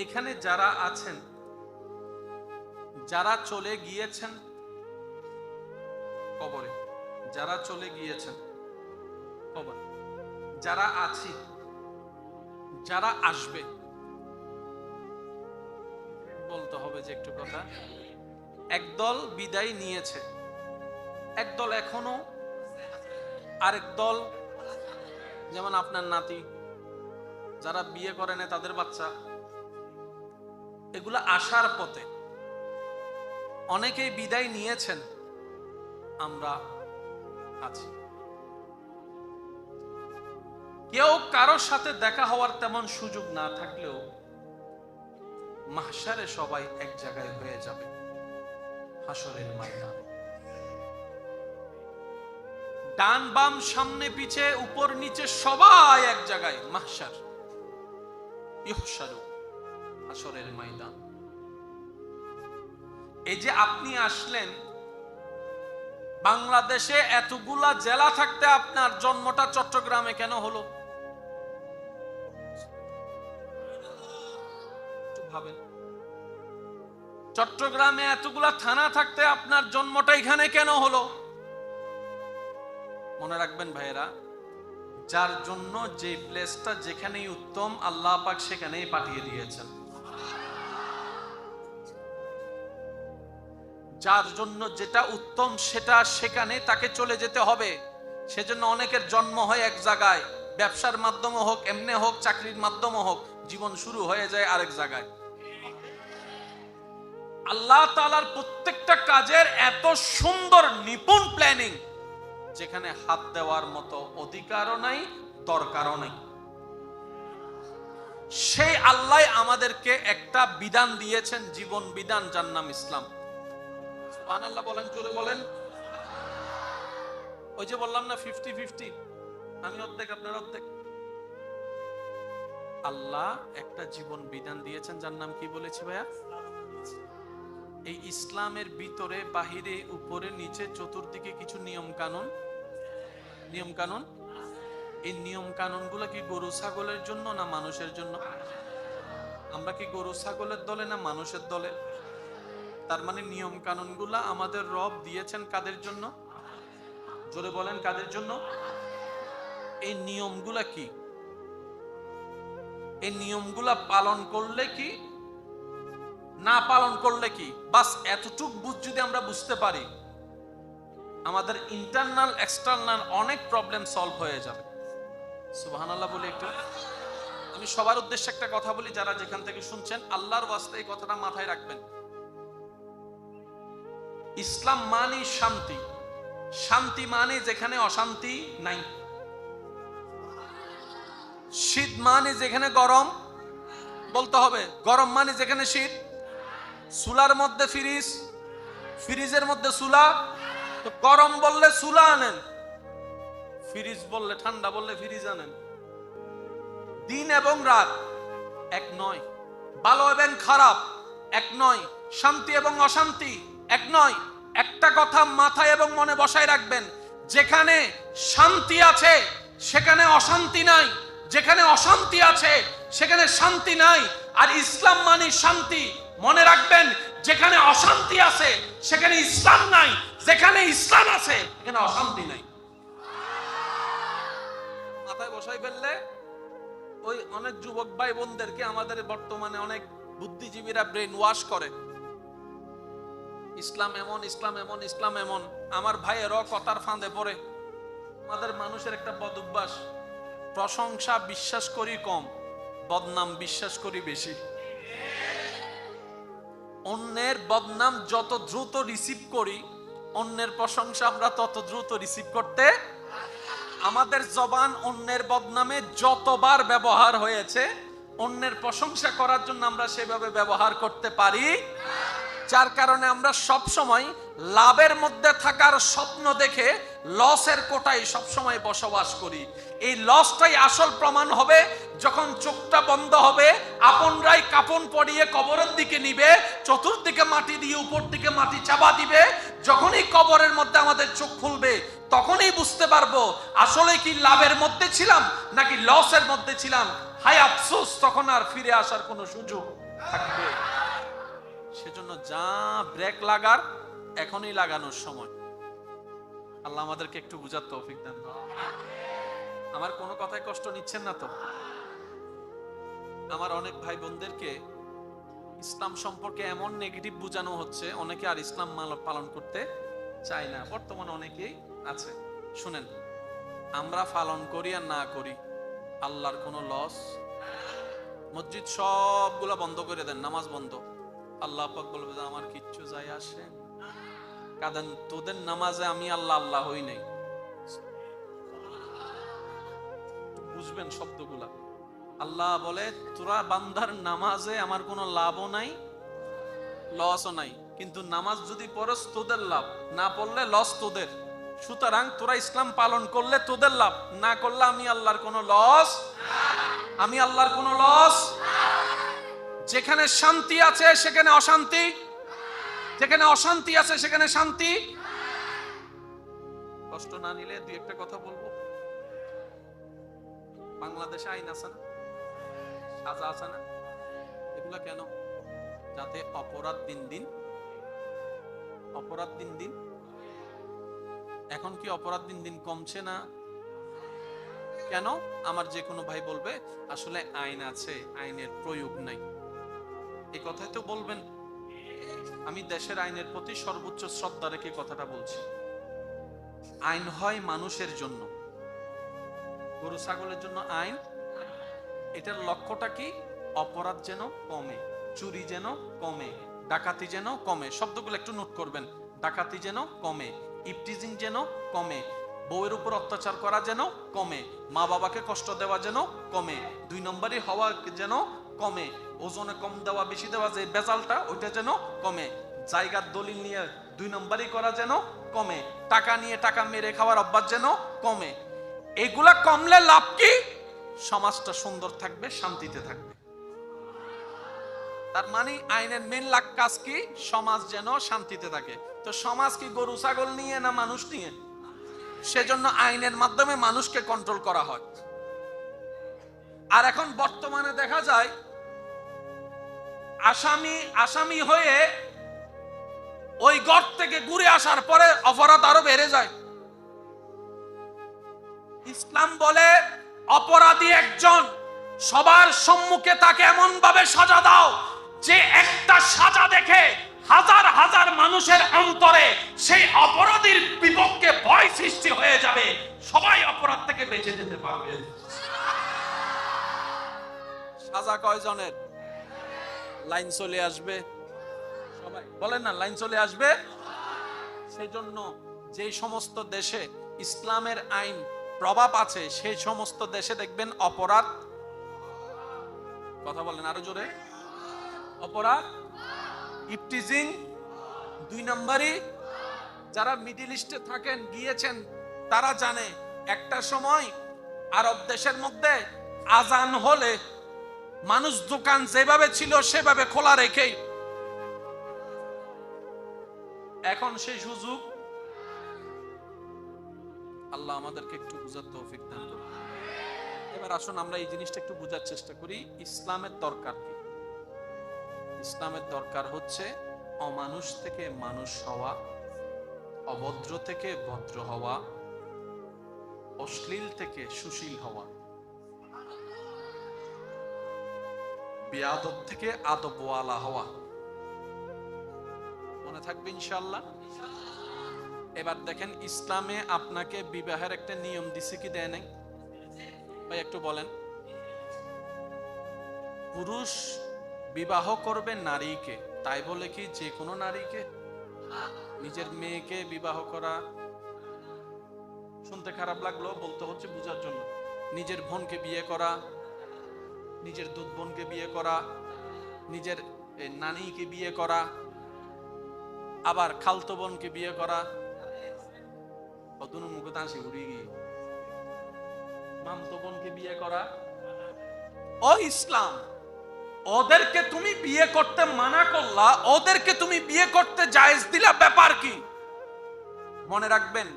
এখানে যারা আছেন, যারা চলে গিয়েছেন কবরে, যারা চলে গিয়েছেন কবরে, যারা আছি, যারা আসবে, বলতে হবে যে একটু কথা। একদল বিদায় নিয়েছে, একদল এখনো, আরেক দল যেমন আপনার নাতি, যারা বিয়ে করে না তাদের বাচ্চা, এগুলা আসার পথে। অনেকেই বিদায় নিয়েছেন, আমরা আছি। কেউ কারোর সাথে দেখা হওয়ার তেমন সুযোগ না থাকলেও মাহশারে সবাই এক জায়গায় হয়ে যাবে, হাসরের ময়দানে। ডান বাম সামনে পিছে উপর নিচে সবাই এক জায়গায়, মাহশার, ইহশারু, হাসরের ময়দান। এই যে আপনি আসলেন, বাংলাদেশে এতগুলা জেলা থাকতে আপনার জন্মটা চট্টগ্রামে কেন হলো? ভাবেন। চট্টগ্রামে এতগুলা থানা থাকতে আপনার জন্মটা এখানে কেন হলো? মনে রাখবেন ভাইয়েরা, যার জন্য যে প্লেসটা যেখানেই উত্তম, আল্লাহ পাক সেখানেই পাঠিয়ে দিয়েছেন। যার জন্য যেটা উত্তম সেটা সেখানে তাকে চলে যেতে হবে। সেজন্য অনেকের জন্ম হয় এক জায়গায়, ব্যবসার মাধ্যমে হোক, এমনি হোক, চাকরির মাধ্যমে হোক, জীবন শুরু হয়ে যায় আরেক জায়গায়। আল্লাহ তাআলার প্রত্যেকটা কাজের এত সুন্দর নিপুণ প্ল্যানিং, যেখানে হাত দেওয়ার মতো অধিকারও নাই, দরকারও নাই। সেই আল্লাহ আমাদেরকে একটা বিধান দিয়েছেন, জীবন বিধান, যার নাম ইসলাম। সুবহানাল্লাহ বলেন, জোরে বলেন। ওই যে বললাম না 50-50, আমি অর্ধেক আপনার অর্ধেক। আল্লাহ একটা জীবন বিধান দিয়েছেন, যার নাম কি বলেছি ভাইয়া? এই ইসলামের ভিতরে, বাহিরে, উপরে, নিচে, চতুর্দিকে কিছু নিয়ম কানুন। এই নিয়ম কানুন গুলো কি গরু ছাগলের জন্য না মানুষের জন্য? আমরা কি গরু ছাগলের দলে না মানুষের দলে? তার মানে নিয়ম কানুন গুলা আমাদের রব দিয়েছেন কাদের জন্য? জোরে বলেন, কাদের জন্য? এই নিয়মগুলা কি? এই নিয়মগুলা পালন করলে কি, না পালন করলে কি, বাস এতটুক যদি আমরা বুঝতে পারি, আমাদের ইন্টারনাল এক্সটার্নাল অনেক প্রবলেম সলভ হয়ে যাবে। সুবহানাল্লাহ বলি একটু। আমি সবার উদ্দেশ্যে একটা কথা বলি, যারা যেখান থেকে শুনছেন, আল্লাহর ওয়াস্তে এই কথাটা মাথায় রাখবেন। ইসলাম মানে শান্তি। শান্তি মানে যেখানে অশান্তি নাই। শীত মানে যেখানে গরম, বলতে হবে গরম মানে যেখানে শীত। চুলার মধ্যে ফ্রিজ, ফ্রিজের মধ্যে চুলা। তো গরম বললে চুলা আনেন, ফ্রিজ বললে, ঠান্ডা বললে ফ্রিজ আনেন। দিন এবং রাত এক নয়, ভালো এবং খারাপ এক নয়, শান্তি এবং অশান্তি এক নয়। একটা কথা মাথায় এবং মনে বসায় রাখবেন, যেখানে শান্তি আছে সেখানে অশান্তি নাই, যেখানে অশান্তি আছে সেখানে শান্তি নাই। আর ইসলাম মানে শান্তি। মনে রাখবেন, যেখানে অশান্তি আছে সেখানে ইসলাম নাই, যেখানে ইসলাম আছে সেখানে অশান্তি নাই। মাথায় বসাই ফেললে ওই অনেক যুবক ভাই বোনদেরকে আমাদের বর্তমানে অনেক বুদ্ধিজীবীরা ব্রেন ওয়াশ করে, ইসলাম এমন, ইসলাম এমন, ইসলাম এমন। আমার ভাইয়েরও কথার ফাঁদে পড়ে। আমাদের মানুষের একটা বদ অভ্যাস, প্রশংসা বিশ্বাস করি কম, বদনাম বিশ্বাস করি বেশি। অন্যের বদনাম যত দ্রুত রিসিভ করি, অন্যের প্রশংসা আমরা তত দ্রুত রিসিভ করতে। আমাদের জবান অন্যের বদনামে যতবার ব্যবহার হয়েছে, অন্যের প্রশংসা করার জন্য আমরা সেভাবে ব্যবহার করতে পারি। যার কারণে আমরা সব সময় লাভের মধ্যে থাকার স্বপ্ন দেখে লসের কোটায় সব সময় বসবাস করি। এই লসটাই আসল প্রমাণ হবে যখন চোখটা বন্ধ হবে, আপনরাই কাপড় পরিয়ে কবরের দিকে নিবে, চতুর্দিকে মাটি দিয়ে উপর দিকে মাটি চাপা দিবে। যখনই কবরের মধ্যে আমাদের চোখ খুলবে, তখনই বুঝতে পারবো আসলে কি লাভের মধ্যে ছিলাম নাকি লসের মধ্যে ছিলাম। হায় আফসোস, তখন আর ফিরে আসার কোনো সুযোগ থাকবে। সেজন্য যা ব্রেক লাগার এখনই লাগানোর সময়। আল্লাহ আমাদেরকে একটু বুঝার তৌফিক দেন। আমার কোনো কথায় কষ্ট নিচ্ছেন না তো? আমার অনেক ভাই বোনদেরকে ইসলাম সম্পর্কে এমন নেগেটিভ বোঝানো হচ্ছে, অনেকে আর ইসলাম পালন করতে চায় না। বর্তমানে অনেকেই আছে। শুনেন, আমরা পালন করি আর না করি, আল্লাহর কোনো লস। মসজিদ সবগুলা বন্ধ করে দেন, নামাজ বন্ধ, আল্লাহ পাক বলবে যে আমার কিচ্ছু যায় আসে। কারণ তোদের নামাজে আমি আল্লাহ আল্লাহ হই নাই। বুঝবেন শব্দগুলা। আল্লাহ বলে তোরা বান্দার নামাজে আমার কোনো লাভও নাই, লসও নাই। কিন্তু নামাজ যদি পড়স তোদের লাভ, না পড়লে লস তোদের। সুতরাং তোরা ইসলাম পালন করলে তোদের লাভ, না করলে আমি আল্লাহর কোনো লস, আমি আল্লাহর কোনো লস। যেখানে শান্তি আছে সেখানে অশান্তি, যেখানে অশান্তি আছে সেখানে শান্তি। কষ্ট না নিলে দুই একটা কথা বলবো। বাংলাদেশে আইন আছে না, সাজা আছে না, এগুলা কেন? যাতে অপরাধ দিন দিন এখন কি অপরাধ দিন দিন কমছে না? কেন? আমার যে কোনো ভাই বলবে আসলে আইন আছে, আইনের প্রয়োগ নাই। এই কথাই তো বলবেন। আমি দেশের আইনের প্রতি সর্বোচ্চ শ্রদ্ধা রেখে কথাটা বলছি। আইন হয় মানুষের জন্য, গরু ছাগলের জন্য আইন। এটার লক্ষ্যটা কি? অপরাধ যেন কমে, চুরি যেন কমে, ডাকাতি যেন কমে। শব্দগুলো একটু নোট করবেন। ডাকাতি যেন কমে, ইফটিজিং যেন কমে, বউয়ের উপর অত্যাচার করা যেন কমে, মা বাবাকে কষ্ট দেওয়া যেন কমে, 2 নম্বরই হওয়া যেন কমে, ওজনে কম দেওয়া বেশি দেওয়া যে বেজালটা ওইটা যেন কমে, জায়গার দলিল নিয়ে 2 নম্বরই করা যেন কমে, টাকা নিয়ে টাকা মেরে খাওয়ার অভ্যাস যেন কমে। এগুলা কমলে লাভ কি? সমাজটা সুন্দর থাকবে, শান্তিতে থাকবে। তার মানে আইনের মেন লাগ কাজ কি? সমাজ যেন শান্তিতে থাকে। তো সমাজ কি গরু ছাগল নিয়ে না মানুষ নিয়ে? সেজন্য আইনের মাধ্যমে মানুষকে কন্ট্রোল করা হয়। আর এখন বর্তমানে দেখা যায় আসামি হয়ে ওই ঘর থেকে ঘুরে আসার পরে অপরাধ আরো বেড়ে যায়। ইসলাম বলে অপরাধী একজন, সবার সম্মুখে তাকে এমন ভাবে সাজা দাও যে একটা সাজা দেখে হাজার হাজার মানুষের অন্তরে সেই অপরাধীর বিপক্ষে ভয় সৃষ্টি হয়ে যাবে, সবাই অপরাধ থেকে বেঁচে যেতে পারবে। সাজা কয়জনের? লাইন চলে আসবে সবাই বলেন না, লাইন চলে আসবে। সেই জন্য যে সমস্ত দেশে ইসলামের আইন প্রভাব আছে সেই সমস্ত দেশে দেখবেন অপরাধ, কথা বলেন আরো জোরে, অপরাধ, ইফটিজিং 2 নম্বরই। যারা মিডল ইস্টে থাকেন, গিয়েছেন, তারা জানে একটা সময় আরব দেশের মধ্যে আজান হলে মানুষ দোকান যেভাবে ছিল সেভাবে খোলা রেখে, এখন সেই সুযোগ। আল্লাহ আমাদেরকে একটু বুঝার তৌফিক দান করুন। এবার আসুন আমরা এই জিনিসটা একটু বোঝার চেষ্টা করি। ইসলামের দরকার কি? ইসলামের দরকার হচ্ছে অমানুষ থেকে মানুষ হওয়া, অভদ্র থেকে ভদ্র হওয়া, অশ্লীল থেকে সুশীল হওয়া, বেয়াদব থেকে আদবওয়ালা হওয়া। মনে থাকবে ইনশাআল্লাহ। এবার দেখেন ইসলামে আপনাকে বিবাহের একটা নিয়ম দিছে কি দেয় নাই? ভাই একটু বলেন। পুরুষ বিবাহ করবে নারীকে, তাই বলে কি যে কোনো নারীকে? নিজের মেয়েকে বিবাহ করা, শুনতে খারাপ লাগলো, বলতে হচ্ছে বুঝার জন্য। নিজের বোনকে বিয়ে করা, নিজের দুধ বোনকে বিয়ে করা, নিজের নানিকে বিয়ে করা, আবার খালতো বোনকে বিয়ে করা, কতনু মুখে তাঁসি উড়িয়ে গিয়ে মামতো বোনকে বিয়ে করা। ও ইসলাম, ওদেরকে তুমি বিয়ে করতে মানা করলা, ওদেরকে তুমি বিয়ে করতে জায়েজ দিলা, ব্যাপার কি? মনে রাখবেন,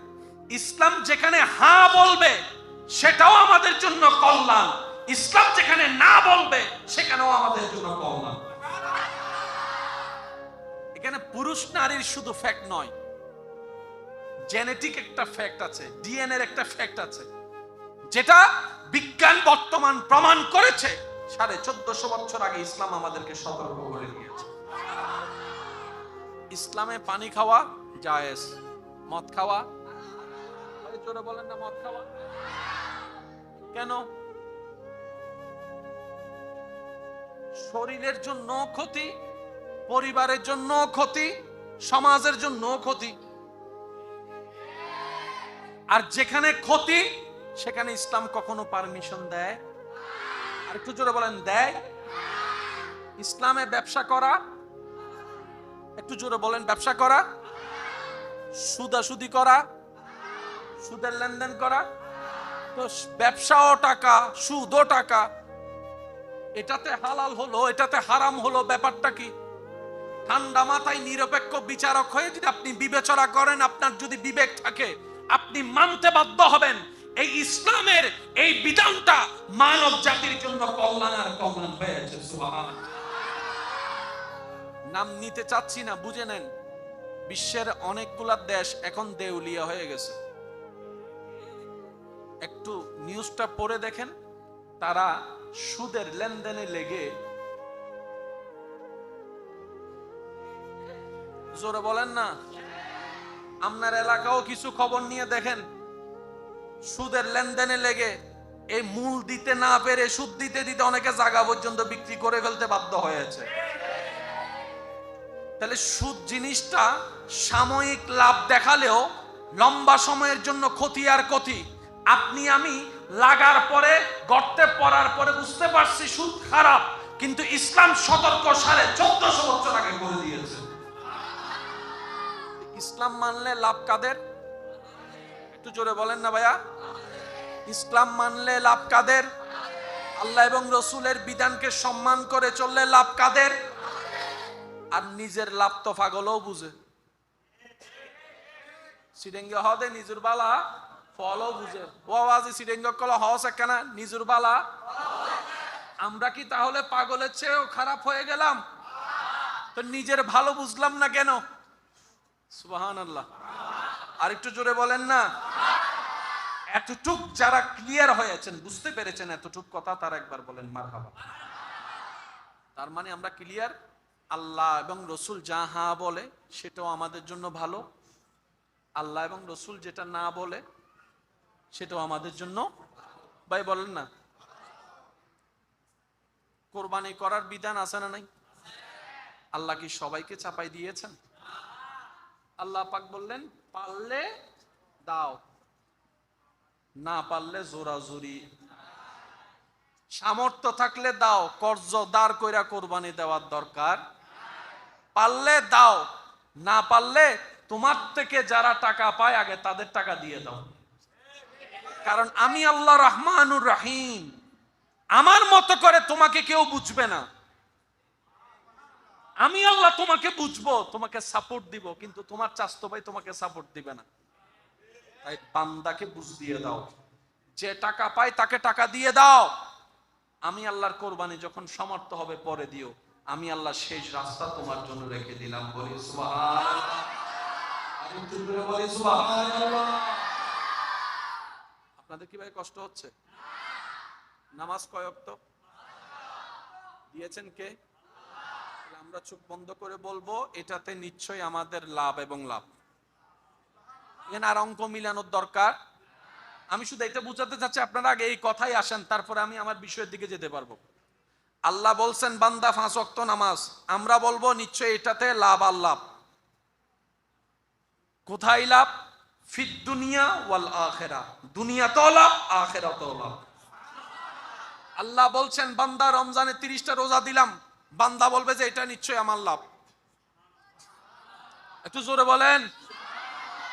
ইসলাম যেখানে হ্যাঁ বলবে সেটাও আমাদের জন্য কল্যাণ, ইসলাম যেখানে না বলবে সেখানেও আমাদের জন্য কল্যাণ। এখানে পুরুষ নারীর শুধু ফ্যাক্ট নয়, জেনেটিক একটা ফ্যাক্ট আছে, ডিএনএর একটা ফ্যাক্ট আছে, যেটা বিজ্ঞান বর্তমান প্রমাণ করেছে। 1450 বছর আগে ইসলাম আমাদেরকে সতর্ক করে দিয়েছে। ইসলামে পানি খাওয়া জায়েজ, মদ খাওয়া, জোরে বলেন না, মদ খাওয়া কেন? শরীরের জন্য ক্ষতি, পরিবারের জন্য ক্ষতি, সমাজের জন্য ক্ষতি। আর যেখানে ক্ষতি সেখানে ইসলাম কখনো পারমিশন দেয়? আর একটু জোরে বলেন, দেয়? ইসলামে ব্যবসা করা, একটু জোরে বলেন, ব্যবসা করা, সুদাসুদি করা, সুদের লেনদেন করা, তো ব্যবসাও টাকা, সুদও টাকা, এটাতে হালাল হলো, এটাতে হারাম হলো, ব্যাপারটা কি? ঠান্ডা মাথায় নিরপেক্ষ বিচারক হয়ে যদি আপনি বিবেচনা করেন, আপনার যদি বিবেক থাকে, আপনি মানতে বাধ্য হবেন এই ইসলামের এই বিধানটা মানব জাতির জন্য কল্যাণ আর কল্যাণ হয়েছে। সুবহানাল্লাহ। নাম নিতে চাচ্ছি না, বুঝে নেন, বিশ্বের অনেকগুলা দেশ এখন দেউলিয়া হয়ে গেছে। একটু নিউজটা পড়ে দেখেন, তারা সুদের লেনদেনে লেগে, জোরে বলেন না, আপনার এলাকাও কিছু খবর নিয়ে দেখেন, সুদের লেনদেনে লেগে এই মূল দিতে না পেরে সুদ দিতে দিতে অনেকে জায়গা পর্যন্ত বিক্রি করে ফেলতে বাধ্য হয়েছে। তাহলে সুদ জিনিসটা সাময়িক লাভ দেখালেও লম্বা সময়ের জন্য ক্ষতি আর ক্ষতি। আপনি আমি লাগার পরে, গর্তে পড়ার পরে বুঝতে পারছি সুদ খারাপ, কিন্তু ইসলাম সতর্ক 1450 বছর আগে করে দিয়েছে। ইসলাম মানলে লাভ কাদের? একটু জোরে বলেন না ভাইয়া। ইসলাম মানলে লাভ কাদের? আল্লাহ এবং রসুলের বিধানকে সম্মান করে চললে লাভ কাদের? আর নিজের লাভ তো পাগলও বুঝে। সিডেঙ্গে হদে নিজুর বালা ফলও বুঝে। ও আওয়াজে সিডেঙ্গে কলা হস একখানা নিজুর বালা। আমরা কি তাহলে পাগলের চেয়েও খারাপ হয়ে গেলাম? তো নিজের ভালো বুঝলাম না কেন? সুবহানাল্লাহ। আর একটু জোরে বলেন না। এতটুক যারা ক্লিয়ার হয়েছেন, বুঝতে পেরেছেন এতটুক কথা, তারা একবার বলেন মারহাবা। তার মানে আমরা ক্লিয়ার, আল্লাহ এবং রসুল যাহা বলে সেটাও আমাদের জন্য ভালো, আল্লাহ এবং রসুল যেটা না বলে সেটাও আমাদের জন্য। ভাই বলেন না। কোরবানি করার বিধান আছে না নাই? আল্লাহ কি সবাইকে চাপাই দিয়েছেন? আল্লাহ পাক বললেন পারলে দাও, না পারলে জোরাজুরি। সামর্থ্য থাকলে দাও, কর্জ দাঁড় কইরা কোরবানি দেওয়ার দরকার। পারলে দাও, না পারলে তোমার থেকে যারা টাকা পায় আগে তাদের টাকা দিয়ে দাও। কারণ আমি আল্লাহ রহমানুর রহিম, আমার মতো করে তোমাকে কেউ বুঝবে না। আমি আল্লাহ তোমাকে বুঝবো, তোমাকে সাপোর্ট দিব, কিন্তু তোমার চাচতো ভাই তোমাকে সাপোর্ট দিবে না। তাই বান্দাকে বুঝ দিয়ে দাও, যে টাকা পায় তাকে টাকা দিয়ে দাও। আমি আল্লাহর কোরবানি যখন সমর্থ হবে পরে দিও, আমি আল্লাহ শেষ রাস্তা তোমার জন্য রেখে দিলাম। বলি সুবহানাল্লাহ। আরেকটু জোরে বলি সুবহানাল্লাহ। আপনাদের কি ভাই কষ্ট হচ্ছে? নামাজ কয় ওয়াক্ত দিয়েছেন কে? আমরা চোখ বন্ধ করে বলবো এটাতে নিশ্চয়ই আমাদের লাভ এবং লাভ। এখানে আর অঙ্ক মিলানোর দরকার। আমি শুধু এটা বুঝাতে চাচ্ছি, আপনারা আগে এই কথাই আসেন, তারপরে আমি আমার বিষয়ের দিকে যেতে পারবো। আল্লাহ বলছেন বান্দা 5 ওয়াক্ত নামাজ, আমরা বলবো নিশ্চয়ই এটাতে লাভ আর লাভ। কোথায় লাভ? ফিদ দুনিয়া ওয়াল আখিরা, দুনিয়াতেও লাভ, আখিরাতেও লাভ। আল্লাহ বলছেন বান্দা রমজানে 30টা রোজা দিলাম, বান্দা বলবে যে এটা নিশ্চয়ই আমার লাভ। একটু জোরে বলেন।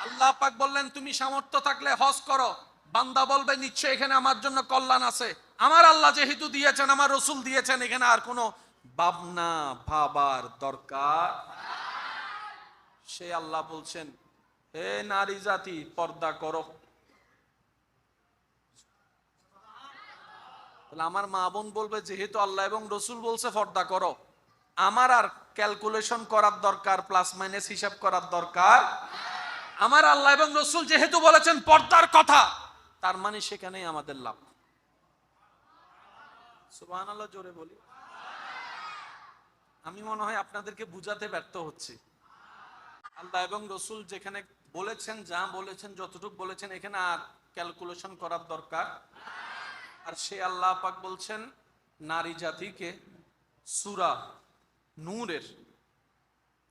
আল্লাহ পাক বললেন তুমি সামর্থ্য থাকলে হজ করো, বান্দা বলবে নিশ্চয়ই এখানে আমার জন্য কল্যাণ আছে। আমার আল্লাহ যেহেতু দিয়েছেন, আমার রসুল দিয়েছেন, এখানে আর কোনো ভাবনা ভাবার দরকার। সে আল্লাহ বলছেন হে নারী জাতি পর্দা করো। তাহলে আমার মা বোন বলবে যেহেতু আল্লাহ এবং রসুল বলছে পর্দা করো, আমার আর ক্যালকুলেশন করার দরকার, প্লাস মাইনাস হিসাব করার দরকার। আমার আল্লাহ এবং রসুল যেহেতু বলেছেন পর্দার কথা, তার মানে সেখানেই আমাদের লাভ। সুবহানাল্লাহ জোরে বলি। আমি মনে হয় আপনাদেরকে বুঝাতে ব্যর্থ হচ্ছি। আল্লাহ এবং রসুল যেখানে বলেছেন, যা বলেছেন, যতটুকু বলেছেন, এখানে আর ক্যালকুলেশন করার দরকার। আর সে আল্লাহ পাক বলছেন নারী জাতিকে সূরা নূরের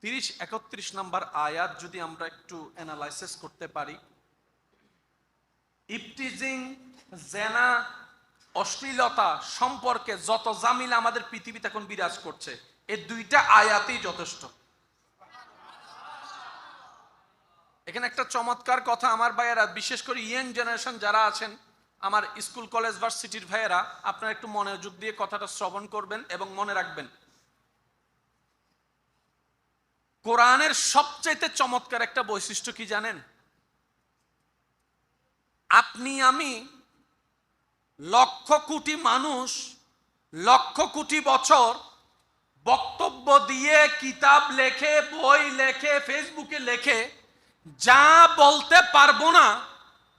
30-31 নম্বর আয়াত যদি আমরা একটু অ্যানালাইসিস করতে পারি, ইফটিজিং, জেনা, অশ্লীলতা সম্পর্কে যত জামিলা আমাদের পৃথিবীতে এখন বিরাজ করছে, এই 2টা আয়াতই যথেষ্ট। এখানে একটা চমৎকার কথা আমার ভাইয়েরা, বিশেষ করে ইয়াং জেনারেশন যারা আছেন, আমার স্কুল কলেজ ভার্সিটির ভাইয়েরা, আপনারা একটু মনোযোগ দিয়ে কথাটা শ্রবণ করবেন এবং মনে রাখবেন। কোরআনের সবচেয়ে চমৎকার একটা বৈশিষ্ট্য কি জানেন? আপনি আমি লক্ষ কোটি মানুষ লক্ষ কোটি বছর বক্তব্য দিয়ে, কিতাব লেখে, বই লেখে, ফেসবুকে লেখে, যা বলতে পারবো না,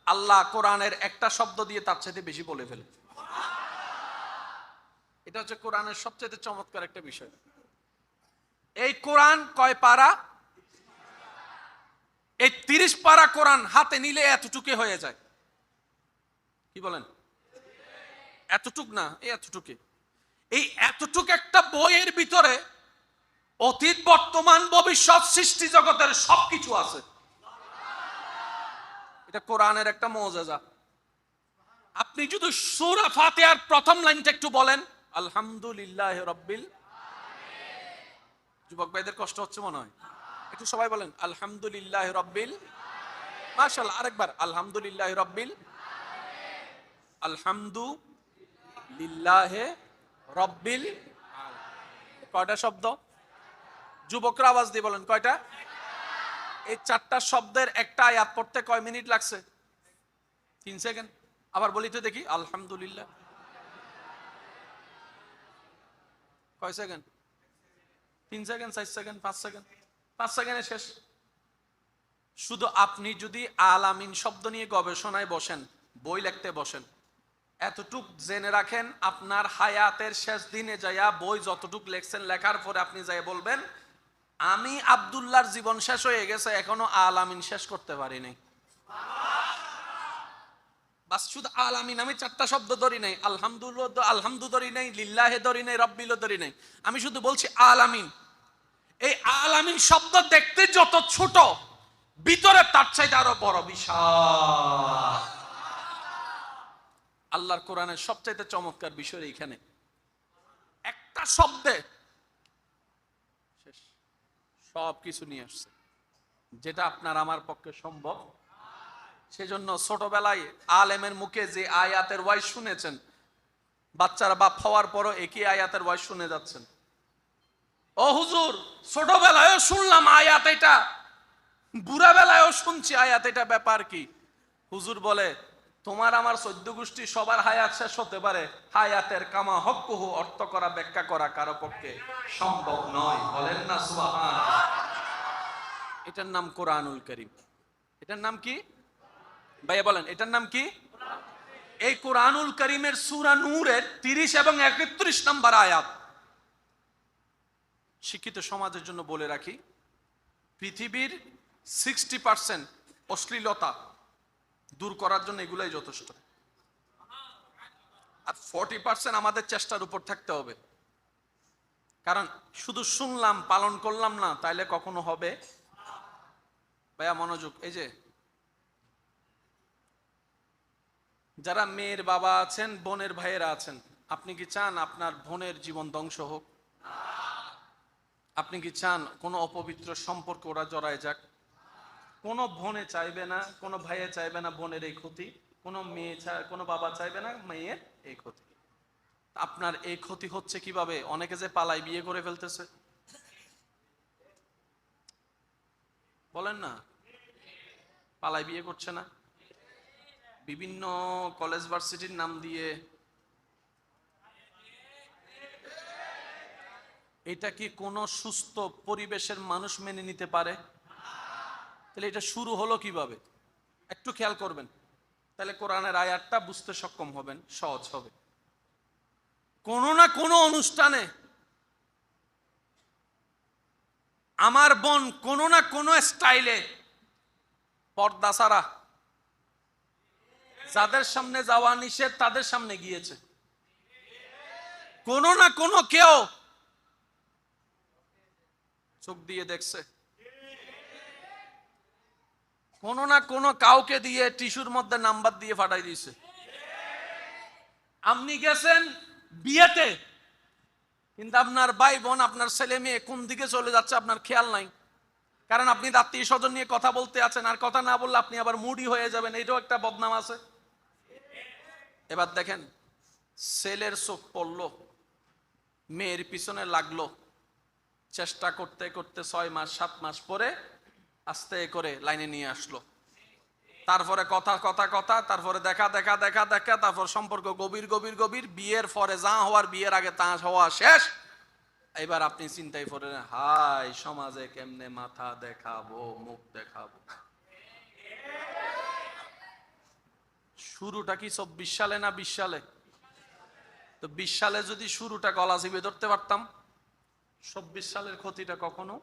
আল্লাহ কোরআনের একটা শব্দ দিয়ে তার চাইতে বেশি বলে ফেলে। এটা হচ্ছে কোরআনের সবচেয়ে চমৎকার একটা বিষয়। এই কোরআন কয় পারা? এই 30 পারা কোরআন হাতে নিলে এতটুকু হয়ে যায়। কি বলেন? এতটুক না, এই এতটুকু। এই এতটুক একটা বইয়ের ভিতরে অতীত, বর্তমান, ভবিষ্যৎ, সৃষ্টি জগতের সবকিছু আছে। এটা কোরআনের একটা মুজিজা। আপনি যদি সূরা ফাতিহার প্রথম লাইনটা একটু বলেন, আলহামদুলিল্লাহি রাব্বিল, যুবক ভাইদের কষ্ট হচ্ছে মনে হয়, একটু সবাই বলেন আলহামদুলিল্লাহি রাব্বিল, মাশাআল্লাহ, আরেকবার আলহামদুলিল্লাহি রাব্বিল, আলহামদুলিল্লাহি রাব্বিল। কয়টা শব্দ? যুবকরা আওয়াজ দিয়ে বলেন কয়টা? এই চারটা শব্দের একটা আয়াত পড়তে কয় মিনিট লাগছে? 3 সেকেন্ড। আবার বলি তো দেখি, আলহামদুলিল্লাহ কয় সেকেন্ড? 3 second, 4 second, 5 second. 5 সেকেন্ডে শেষ। শুধু আপনি যদি আলামিন শব্দ নিয়ে গবেষণায় বসেন, বই লিখতে বসেন, এতটুক জেনে রাখেন, আপনার হায়াতের শেষ দিনে যাইয়া বই যতটুক লেখছেন, লেখার পরে আপনি যাই বলবেন, আমি আব্দুল্লাহর জীবন শেষ হয়ে গেছে, এখনো আলামিন শেষ করতে পারিনি। বাস শুধু আলামিন, আমি চারটা শব্দ ধরি নাই, আলহামদুলিল্লাহ, আলহামদু ধরি নাই, লিল্লাহে ধরি নাই, রব্বিলও ধরি নাই, আমি শুধু বলছি আলামিন। এই আলামিন শব্দ দেখতে যত ছোট, ভিতরে তার চাইতে আরো বড়, বিশাল। আল্লাহর কোরআনের সবচাইতে চমৎকার বিষয় এখানে, একটা শব্দে শেষ সব কিছু নিয়ে আসছে, যেটা আপনার আমার পক্ষে সম্ভব। সেজন্য ছোটবেলায় আলেমের মুখে যে আয়াতের ওয়াইজ শুনেছেন, বাচ্চারা বাপ হওয়ার পরও একই আয়াতের ওয়াইজ শুনে যাচ্ছেন। ও হুজুর, ছোটবেলায়ও শুনলাম আয়াত এটা, বুড়া বেলায়ও শুনছি আয়াত এটা, ব্যাপার কি? হুজুর বলে, তোমার আমার 14 গোষ্ঠী সবার হায়াত শেষ হতে পারে, হায়াতের কামা হক্কুহু অর্থ করা, ব্যাখ্যা করা কারো পক্ষে সম্ভব নয়। বলেন না সুবহানাল্লাহ। এটার নাম কোরআনুল কারীম। এটার নাম কি ভাইয়া বলেন? এটার নাম কি? এই কোরআনুল কারীমের সূরা নূরের 30 এবং 31 নম্বর আয়াত। শিক্ষিত সমাজের জন্য বলে রাখি, পৃথিবীর 60% অশ্লীলতা দূর করার জন্য এগুলাই যথেষ্ট, আর 40% আমাদের চেষ্টার উপর থাকতে হবে। কারণ শুধু শুনলাম পালন করলাম না, তাইলে কখনো হবে? ভাইয়া মনোযোগ। এই যে যারা মেয়ের বাবা আছেন, বোনের ভাইয়েরা আছেন, আপনি কি চান আপনার বোনের জীবন ধ্বংস হোক? আপনি কি চান কোনো অপবিত্র সম্পর্ক ওরা জড়ায় যাক? কোনো বোনে চাইবে না, কোনো ভাইয়ে চাইবে না বোনের এই ক্ষতি, কোনো মেয়ে কোনো বাবা চাইবে না মেয়ের এই ক্ষতি। আপনার এই ক্ষতি হচ্ছে কিভাবে? অনেকে যে পালাই বিয়ে করে ফেলতেছে, বলেন না, পালাই বিয়ে করছে না, বিভিন্ন কলেজ ভার্সিটির নাম দিয়ে। এটা কি কোনো সুস্থ পরিবেশের মানুষ মেনে নিতে পারে? তাহলে এটা শুরু হলো কিভাবে? একটু খেয়াল করবেন, তাহলে কোরআনের আয়াতটা বুঝতে সক্ষম হবেন, সহজ হবে। কোনো না কোনো অনুষ্ঠানে আমার বোন কোনো না কোনো স্টাইলে পর্দা ছাড়া, যাদের সামনে যাওয়া নিষেধ তাদের সামনে গিয়েছে। কোনো না কোনো কেউ চোখ দিয়ে দেখছে, কোনো না কোনো কাউকে দিয়ে টিস্যুর মধ্যে নাম্বার দিয়ে ফাটাই দিয়েছে। আপনি গেছেন বিয়েতে, কিন্তু আপনার ভাই বোন, আপনার ছেলে মেয়ে কোন দিকে চলে যাচ্ছে আপনার খেয়াল নাই, কারণ আপনি আত্মীয় স্বজন নিয়ে কথা বলতে আছেন, আর কথা না বললে আপনি আবার মুডি হয়ে যাবেন, এটাও একটা বদনাম আছে। এবার দেখেন, ছেলের চোখ পড়লো, মেয়ের পিছনে লাগলো, চেষ্টা করতে করতে 6 মাস 7 মাস পরে আস্তে করে লাইনে নিয়ে আসলো। তারপরে কথা কথা কথা, তারপরে দেখা দেখা দেখা দেখা, তারপর সম্পর্ক গভীর গভীর গভীর, বিয়ের পরে যা হওয়ার বিয়ের আগে তা হওয়া শেষ। এবার আপনি চিন্তায় পড়েন, হাই সমাজে কেমনে মাথা দেখাবো, মুখ দেখাবো। শুরুটা কি 24 সালে না 20 সালে? তো 20 সালে যদি শুরুটা গলা চিপে ধরতে পারতাম, 24 সালের ক্ষতিটা কখনো।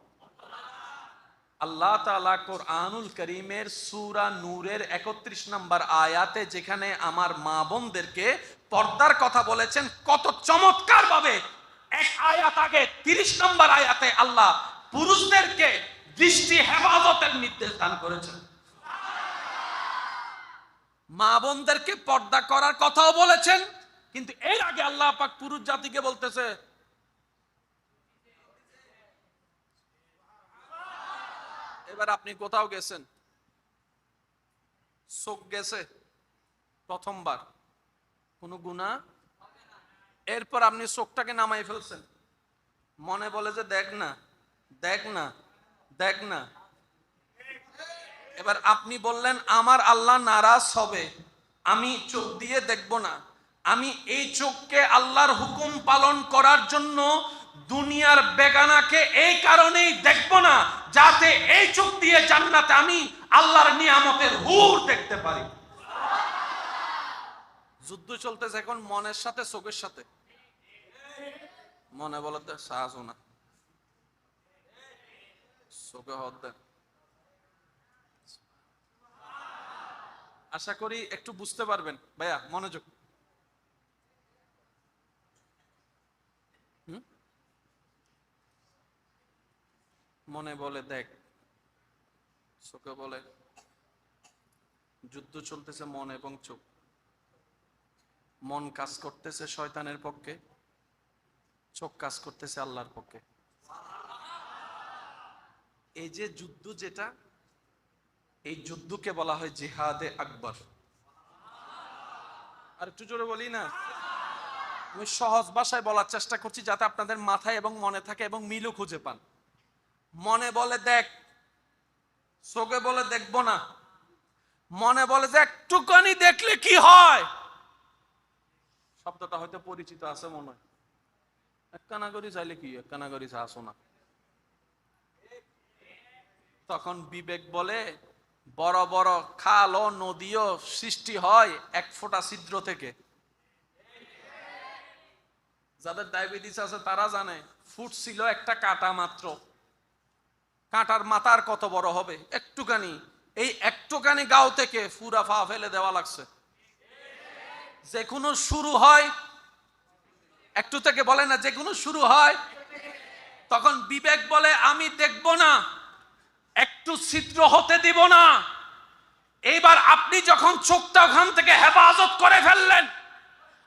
আল্লাহ তাআলা কোরআনুল কারীমের সূরা নূরের 31 নম্বর আয়াতে যেখানে আমার মা বোনদেরকে পর্দার কথা বলেছেন, কত চমৎকার ভাবে এক আয়াত আগে 30 নম্বর আয়াতে আল্লাহ পুরুষদেরকে দৃষ্টি হেফাজতের নির্দেশ দান করেছেন, মা বোনদেরকে পর্দা করার কথাও বলেছেন। কিন্তু এর আগে আল্লাহ পাক পুরুষ জাতিকে বলতেছে এবার আপনি কোথাও গেছেন, চোখ গেছে প্রথমবার, কোনো গুনাহ, এরপর আপনি চোখটাকে নামাই ফেলছেন, মনে বলে যে দেখ না দেখ না দেখ না। এবার আপনি বললেন আমার আল্লাহ নারাজ হবে, আমি চোখ দিয়ে দেখব না, আমি এই চোখকে আল্লাহর হুকুম পালন করার জন্য দুনিয়ার বেগানাকে এই কারণেই দেখব না যাতে এই চোখ দিয়ে জান্নাতে আমি আল্লাহর নিয়ামতের হুর দেখতে পারি। যুদ্ধ চলতেছে এখন মনের সাথে চোখের সাথে, মনে বলতে সাহস না, চোখে হদ দেন। আশা করি একটু বুঝতে পারবেন ভাইয়া, মনোযোগ। মনে বলে দেখ, চোখে বলে যুদ্ধ চলতেছে মন এবং চোখ। মন কাজ করতেছে শয়তানের পক্ষে, চোখ কাজ করতেছে আল্লাহর পক্ষে। এই যে যুদ্ধ, যেটা এই যুদ্ধকে বলা হয় জিহাদে আকবর। আর একটু জোরে বলি না, আমি সহজ ভাষায় বলার চেষ্টা করছি যাতে আপনাদের মাথায় এবং মনে থাকে এবং মিলও খুঁজে পান। মনে বলে দেখ, চোখে বলে দেখব না। মনে বলে যে একটুখানি দেখলে কি হয়, শব্দটা হয়তো পরিচিত আছে মনে হয়, এক কানাগরি চাইলে কি, এক কানাগরি চাষো না। তখন বিবেক বলে বড় বড় খাল ও নদীও সৃষ্টি হয় এক ফোঁটা ছিদ্র থেকে। যাদের ডায়াবেটিস আছে তারা জানে ফুট ছিল একটা কাঁটা মাত্র, কাঁটার মাথার কত বড় হবে, একটুখানি, এই একটুখানি গাও থেকে পুরা ফা ফেলে দেওয়া লাগছে। যে কোনো শুরু হয় একটু থেকে, বলে না যে কোনো শুরু হয়। তখন বিবেক বলে আমি দেখব না, একটু ছিদ্র হতে দিব না। এইবার আপনি যখন চোখটা ওখান থেকে হেফাজত করে ফেললেন,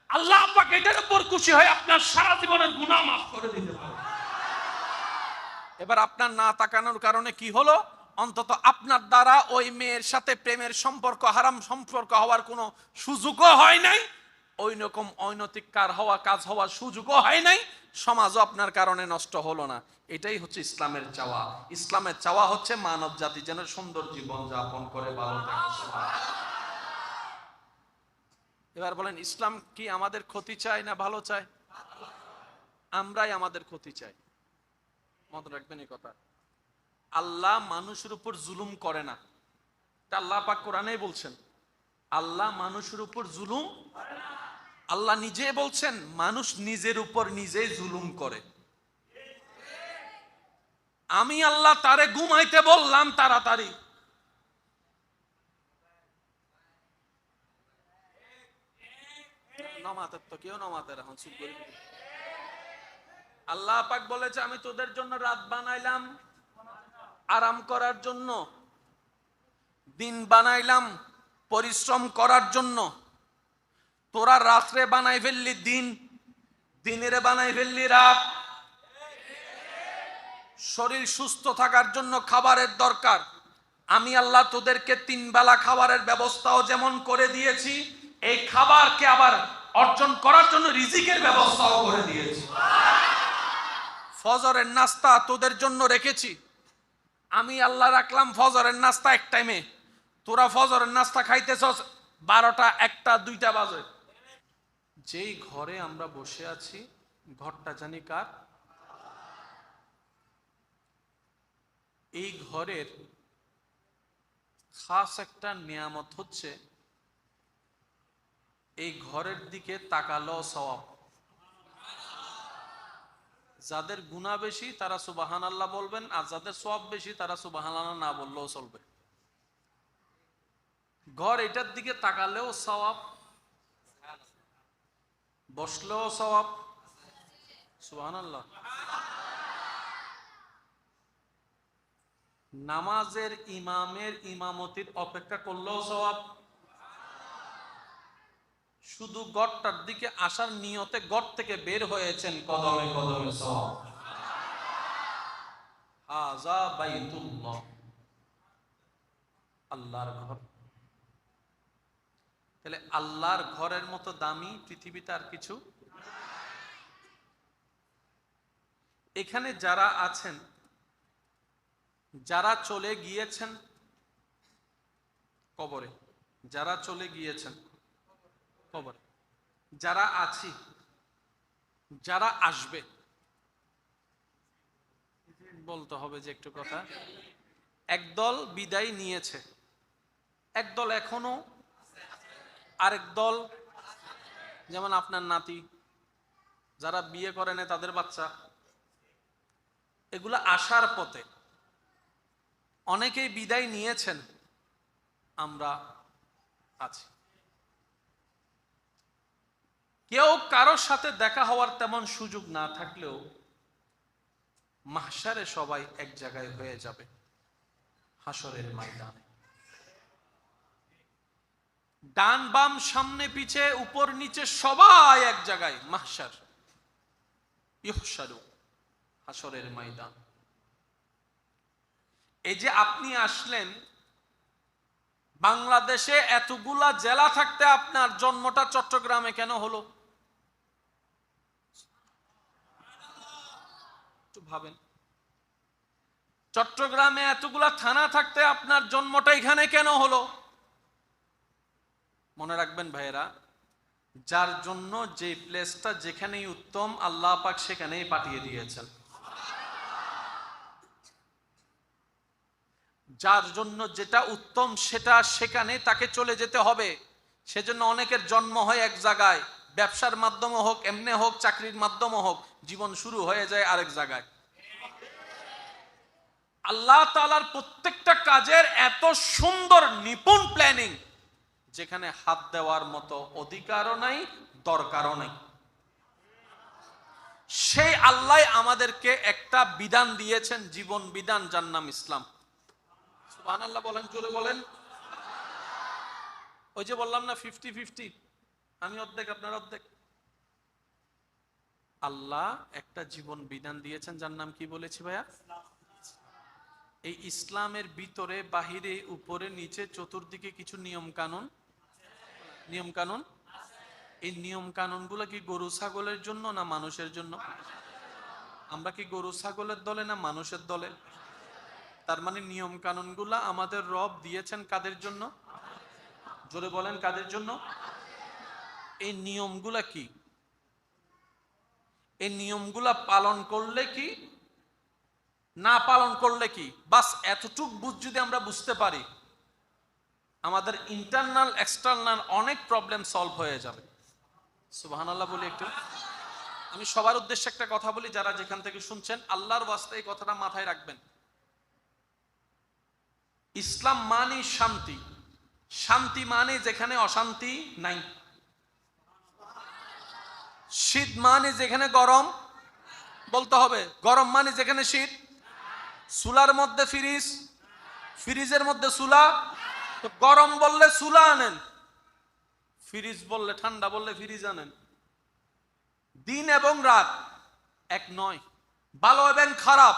আল্লাহ পাক এটার উপর খুশি হয়ে আপনার সারা জীবনের গুনাহ মাফ করে দিতে পারে। এবার আপনার না তাকানোর কারণে কি হলো, অন্তত আপনার দ্বারা ওই মেয়ের সাথে প্রেমের সম্পর্ক, হারাম সম্পর্ক হওয়ার কোনো সুযোগও হয় নাই, ওই রকম অনৈতিক কাজ হওয়ার সুযোগও হয় নাই, সমাজও আপনার কারণে নষ্ট হলো না। এটাই হচ্ছে ইসলামের চাওয়া। ইসলামের চাওয়া হচ্ছে মানব জাতি যেন সুন্দর জীবন যাপন করে ভালো থাকে। এবার বলেন, ইসলাম কি আমাদের ক্ষতি চায় না ভালো চায়? আমরাই আমাদের ক্ষতি চাই। মনে রাখবেন এই কথা। আল্লাহ মানুষের উপর জুলুম করে না, তা আল্লাহ পাক কোরআনেই বলছেন। আল্লাহ মানুষের উপর জুলুম, আল্লাহ নিজে বলছেন মানুষ নিজের উপর নিজেই জুলুম করে। আমি আল্লাহ তারে ঘুমাইতে বললাম তাড়াতাড়ি, নমাতের তো কেউ নমাতের এখন চুপ করে। আল্লাহ পাক বলেছে আমি তোদের জন্য রাত বানাইলাম আরাম করার জন্য, দিন বানাইলাম পরিশ্রম করার জন্য। তোরা রাত্রে বানাই ফেললি দিন, দিনের বানাই ফেললি রাত। শরীর সুস্থ থাকার জন্য খাবারের দরকার, আমি আল্লাহ তোদেরকে 3 বেলা খাবারের ব্যবস্থাও যেমন করে দিয়েছি, এই খাবারকে আবার অর্জন করার জন্য রিজিকের ব্যবস্থাও করে দিয়েছি। ফজরের নাস্তা তোদের জন্য রেখেছি, আমি আল্লাহ রাখলাম ফজরের নাস্তা এক টাইমে, তোরা ফজরের নাস্তা খাইতেছস 12টা 1টা 2টা বাজে। যেই ঘরে আমরা বসে আছি, ঘরটা জানি কার? এই ঘরের খাস একটা নিয়ামত হচ্ছে এই ঘরের দিকে তাকালো সওয়াব। যাদের গুনাহ বেশি তারা সুবহানাল্লাহ বলবেন, আর যাদের সওয়াব বেশি তারা সুবহানাল্লাহ না বললেও চলবে। ঘর এটার দিকে তাকালেও সওয়াব, বসলেও সওয়াব, সুবহানাল্লাহ। নামাজের ইমামের ইমামতির অপেক্ষা করলেও সওয়াব। শুধু গড়টার দিকে আসার নিয়তে গড় থেকে বের হয়েছেন, কদমে কদমে সওয়াব। হাযা বাইতুল্লাহ, আল্লাহর ঘর। তাহলে আল্লাহর ঘরের মতো দামি পৃথিবীতে আর কিছু। এখানে যারা আছেন, যারা চলে গিয়েছেন কবরে, যারা চলে গিয়েছেন কবরে, যারা আছি, যারা আসবে, বলতে হবে যে একটু কথা। একদল বিদায় নিয়েছে, একদল এখনো, আরেক দল যেমন আপনার নাতি, যারা বিয়ে করে না তাদের বাচ্চা, এগুলা আসার পথে। অনেকেই বিদায় নিয়েছেন, আমরা আছি। কেউ কারোর সাথে দেখা হওয়ার তেমন সুযোগ না থাকলেও মাহশারে সবাই এক জায়গায় হয়ে যাবে, হাসরের ময়দানে। ডান বাম সামনে পিছে উপর নিচে সবাই এক জায়গায়, মাহশার, ইহশারু, হাসরের ময়দান। এই যে আপনি আসলেন, বাংলাদেশে এতগুলা জেলা থাকতে আপনার জন্মটা চট্টগ্রামে কেন হলো? একটু ভাবেন। চট্টগ্রামে এতগুলা থানা থাকতে আপনার জন্মটা এখানে কেন হলো? মনে রাখবেন ভাইয়েরা, যার জন্য যে প্লেসটা যেখানেই উত্তম, আল্লাহ পাক সেখানেই পাঠিয়ে দিয়েছেন। যার জন্য যেটা উত্তম সেটা সেখানে তাকে চলে যেতে হবে। সেজন্য অনেকের জন্ম হয় এক জায়গায়, ব্যবসার মাধ্যমে হোক, এমনি হোক, চাকরির মাধ্যমে হোক, জীবন শুরু হয়ে যায় আরেক জায়গায়। আল্লাহ তাআলার প্রত্যেকটা কাজের এত সুন্দর নিপুণ প্ল্যানিং, যেখানে হাত দেওয়ার মতো অধিকারও নাই, দরকারও নাই। সেই আল্লাহ আমাদেরকে একটা বিধান দিয়েছেন, জীবন বিধান, যার নাম ইসলাম। সুবহানাল্লাহ বলেন, জোরে বলেন। ওই যে বললাম না 50-50, আমি অর্ধেক আপনার অর্ধেক। আল্লাহ একটা জীবন বিধান দিয়েছেন, যার নাম কি বলেছি ভাইয়া? এই ইসলামের ভিতরে, বাহিরে, উপরে, নিচে, চতুর্দিকে কিছু নিয়ম কানুন, নিয়ম কানুন। এই নিয়ম কানুন গুলো কি গরু ছাগলের জন্য না মানুষের জন্য? আমরা কি গরু ছাগলের দলে না মানুষের দলে? তার মানে নিয়ম কানুন গুলা আমাদের রব দিয়েছেন কাদের জন্য? জোরে বলেন, কাদের জন্য? এই নিয়মগুলা কি? এই নিয়মগুলা পালন করলে কি, না পালন করলে কি, বাস এতটুক বুঝ যদি আমরা বুঝতে পারি, আমাদের ইন্টারনাল এক্সটার্নাল অনেক প্রবলেম সলভ হয়ে যাবে। সুবহানাল্লাহ বলি একটু। আমি সবার উদ্দেশ্যে একটা কথা বলি, যারা যেখান থেকে শুনছেন, আল্লাহর ওয়াস্তে এই কথাটা মাথায় রাখবেন। ইসলাম মানে শান্তি। শান্তি মানে যেখানে অশান্তি নাই। শীত মানে যেখানে গরম, বলতে হবে, গরম মানে যেখানে শীত। চুলার মধ্যে ফ্রিজ, ফ্রিজের মধ্যে চুলা। তো গরম বললে চুলা আনেন, ফ্রিজ বললে, ঠান্ডা বললে ফ্রিজ আনেন। দিন এবং রাত এক নয়, ভালো এবং খারাপ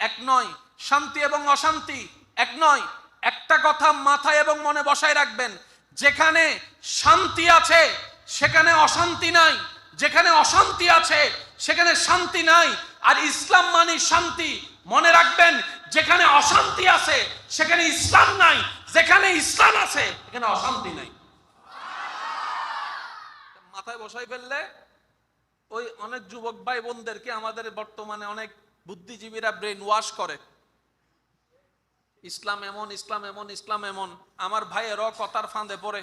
এক নয়, শান্তি এবং অশান্তি এক নয়। একটা কথা মাথায় এবং মনে বসায় রাখবেন, যেখানে শান্তি আছে সেখানে অশান্তি নাই, যেখানে অশান্তি আছে সেখানে শান্তি নাই। আর ইসলাম মানে শান্তি। মনে রাখবেন, যেখানে অশান্তি আছে সেখানে ইসলাম নাই, যেখানে ইসলাম আছে সেখানে অশান্তি নাই। মাথায় বসাই ফেললে ওই অনেক যুবক ভাই বোনদেরকে আমাদের বর্তমানে অনেক বুদ্ধিজীবীরা ব্রেন ওয়াশ করে, ইসলাম এমন, ইসলাম এমন, ইসলাম এমন। আমার ভাইয়েরও কথার ফাঁদে পড়ে।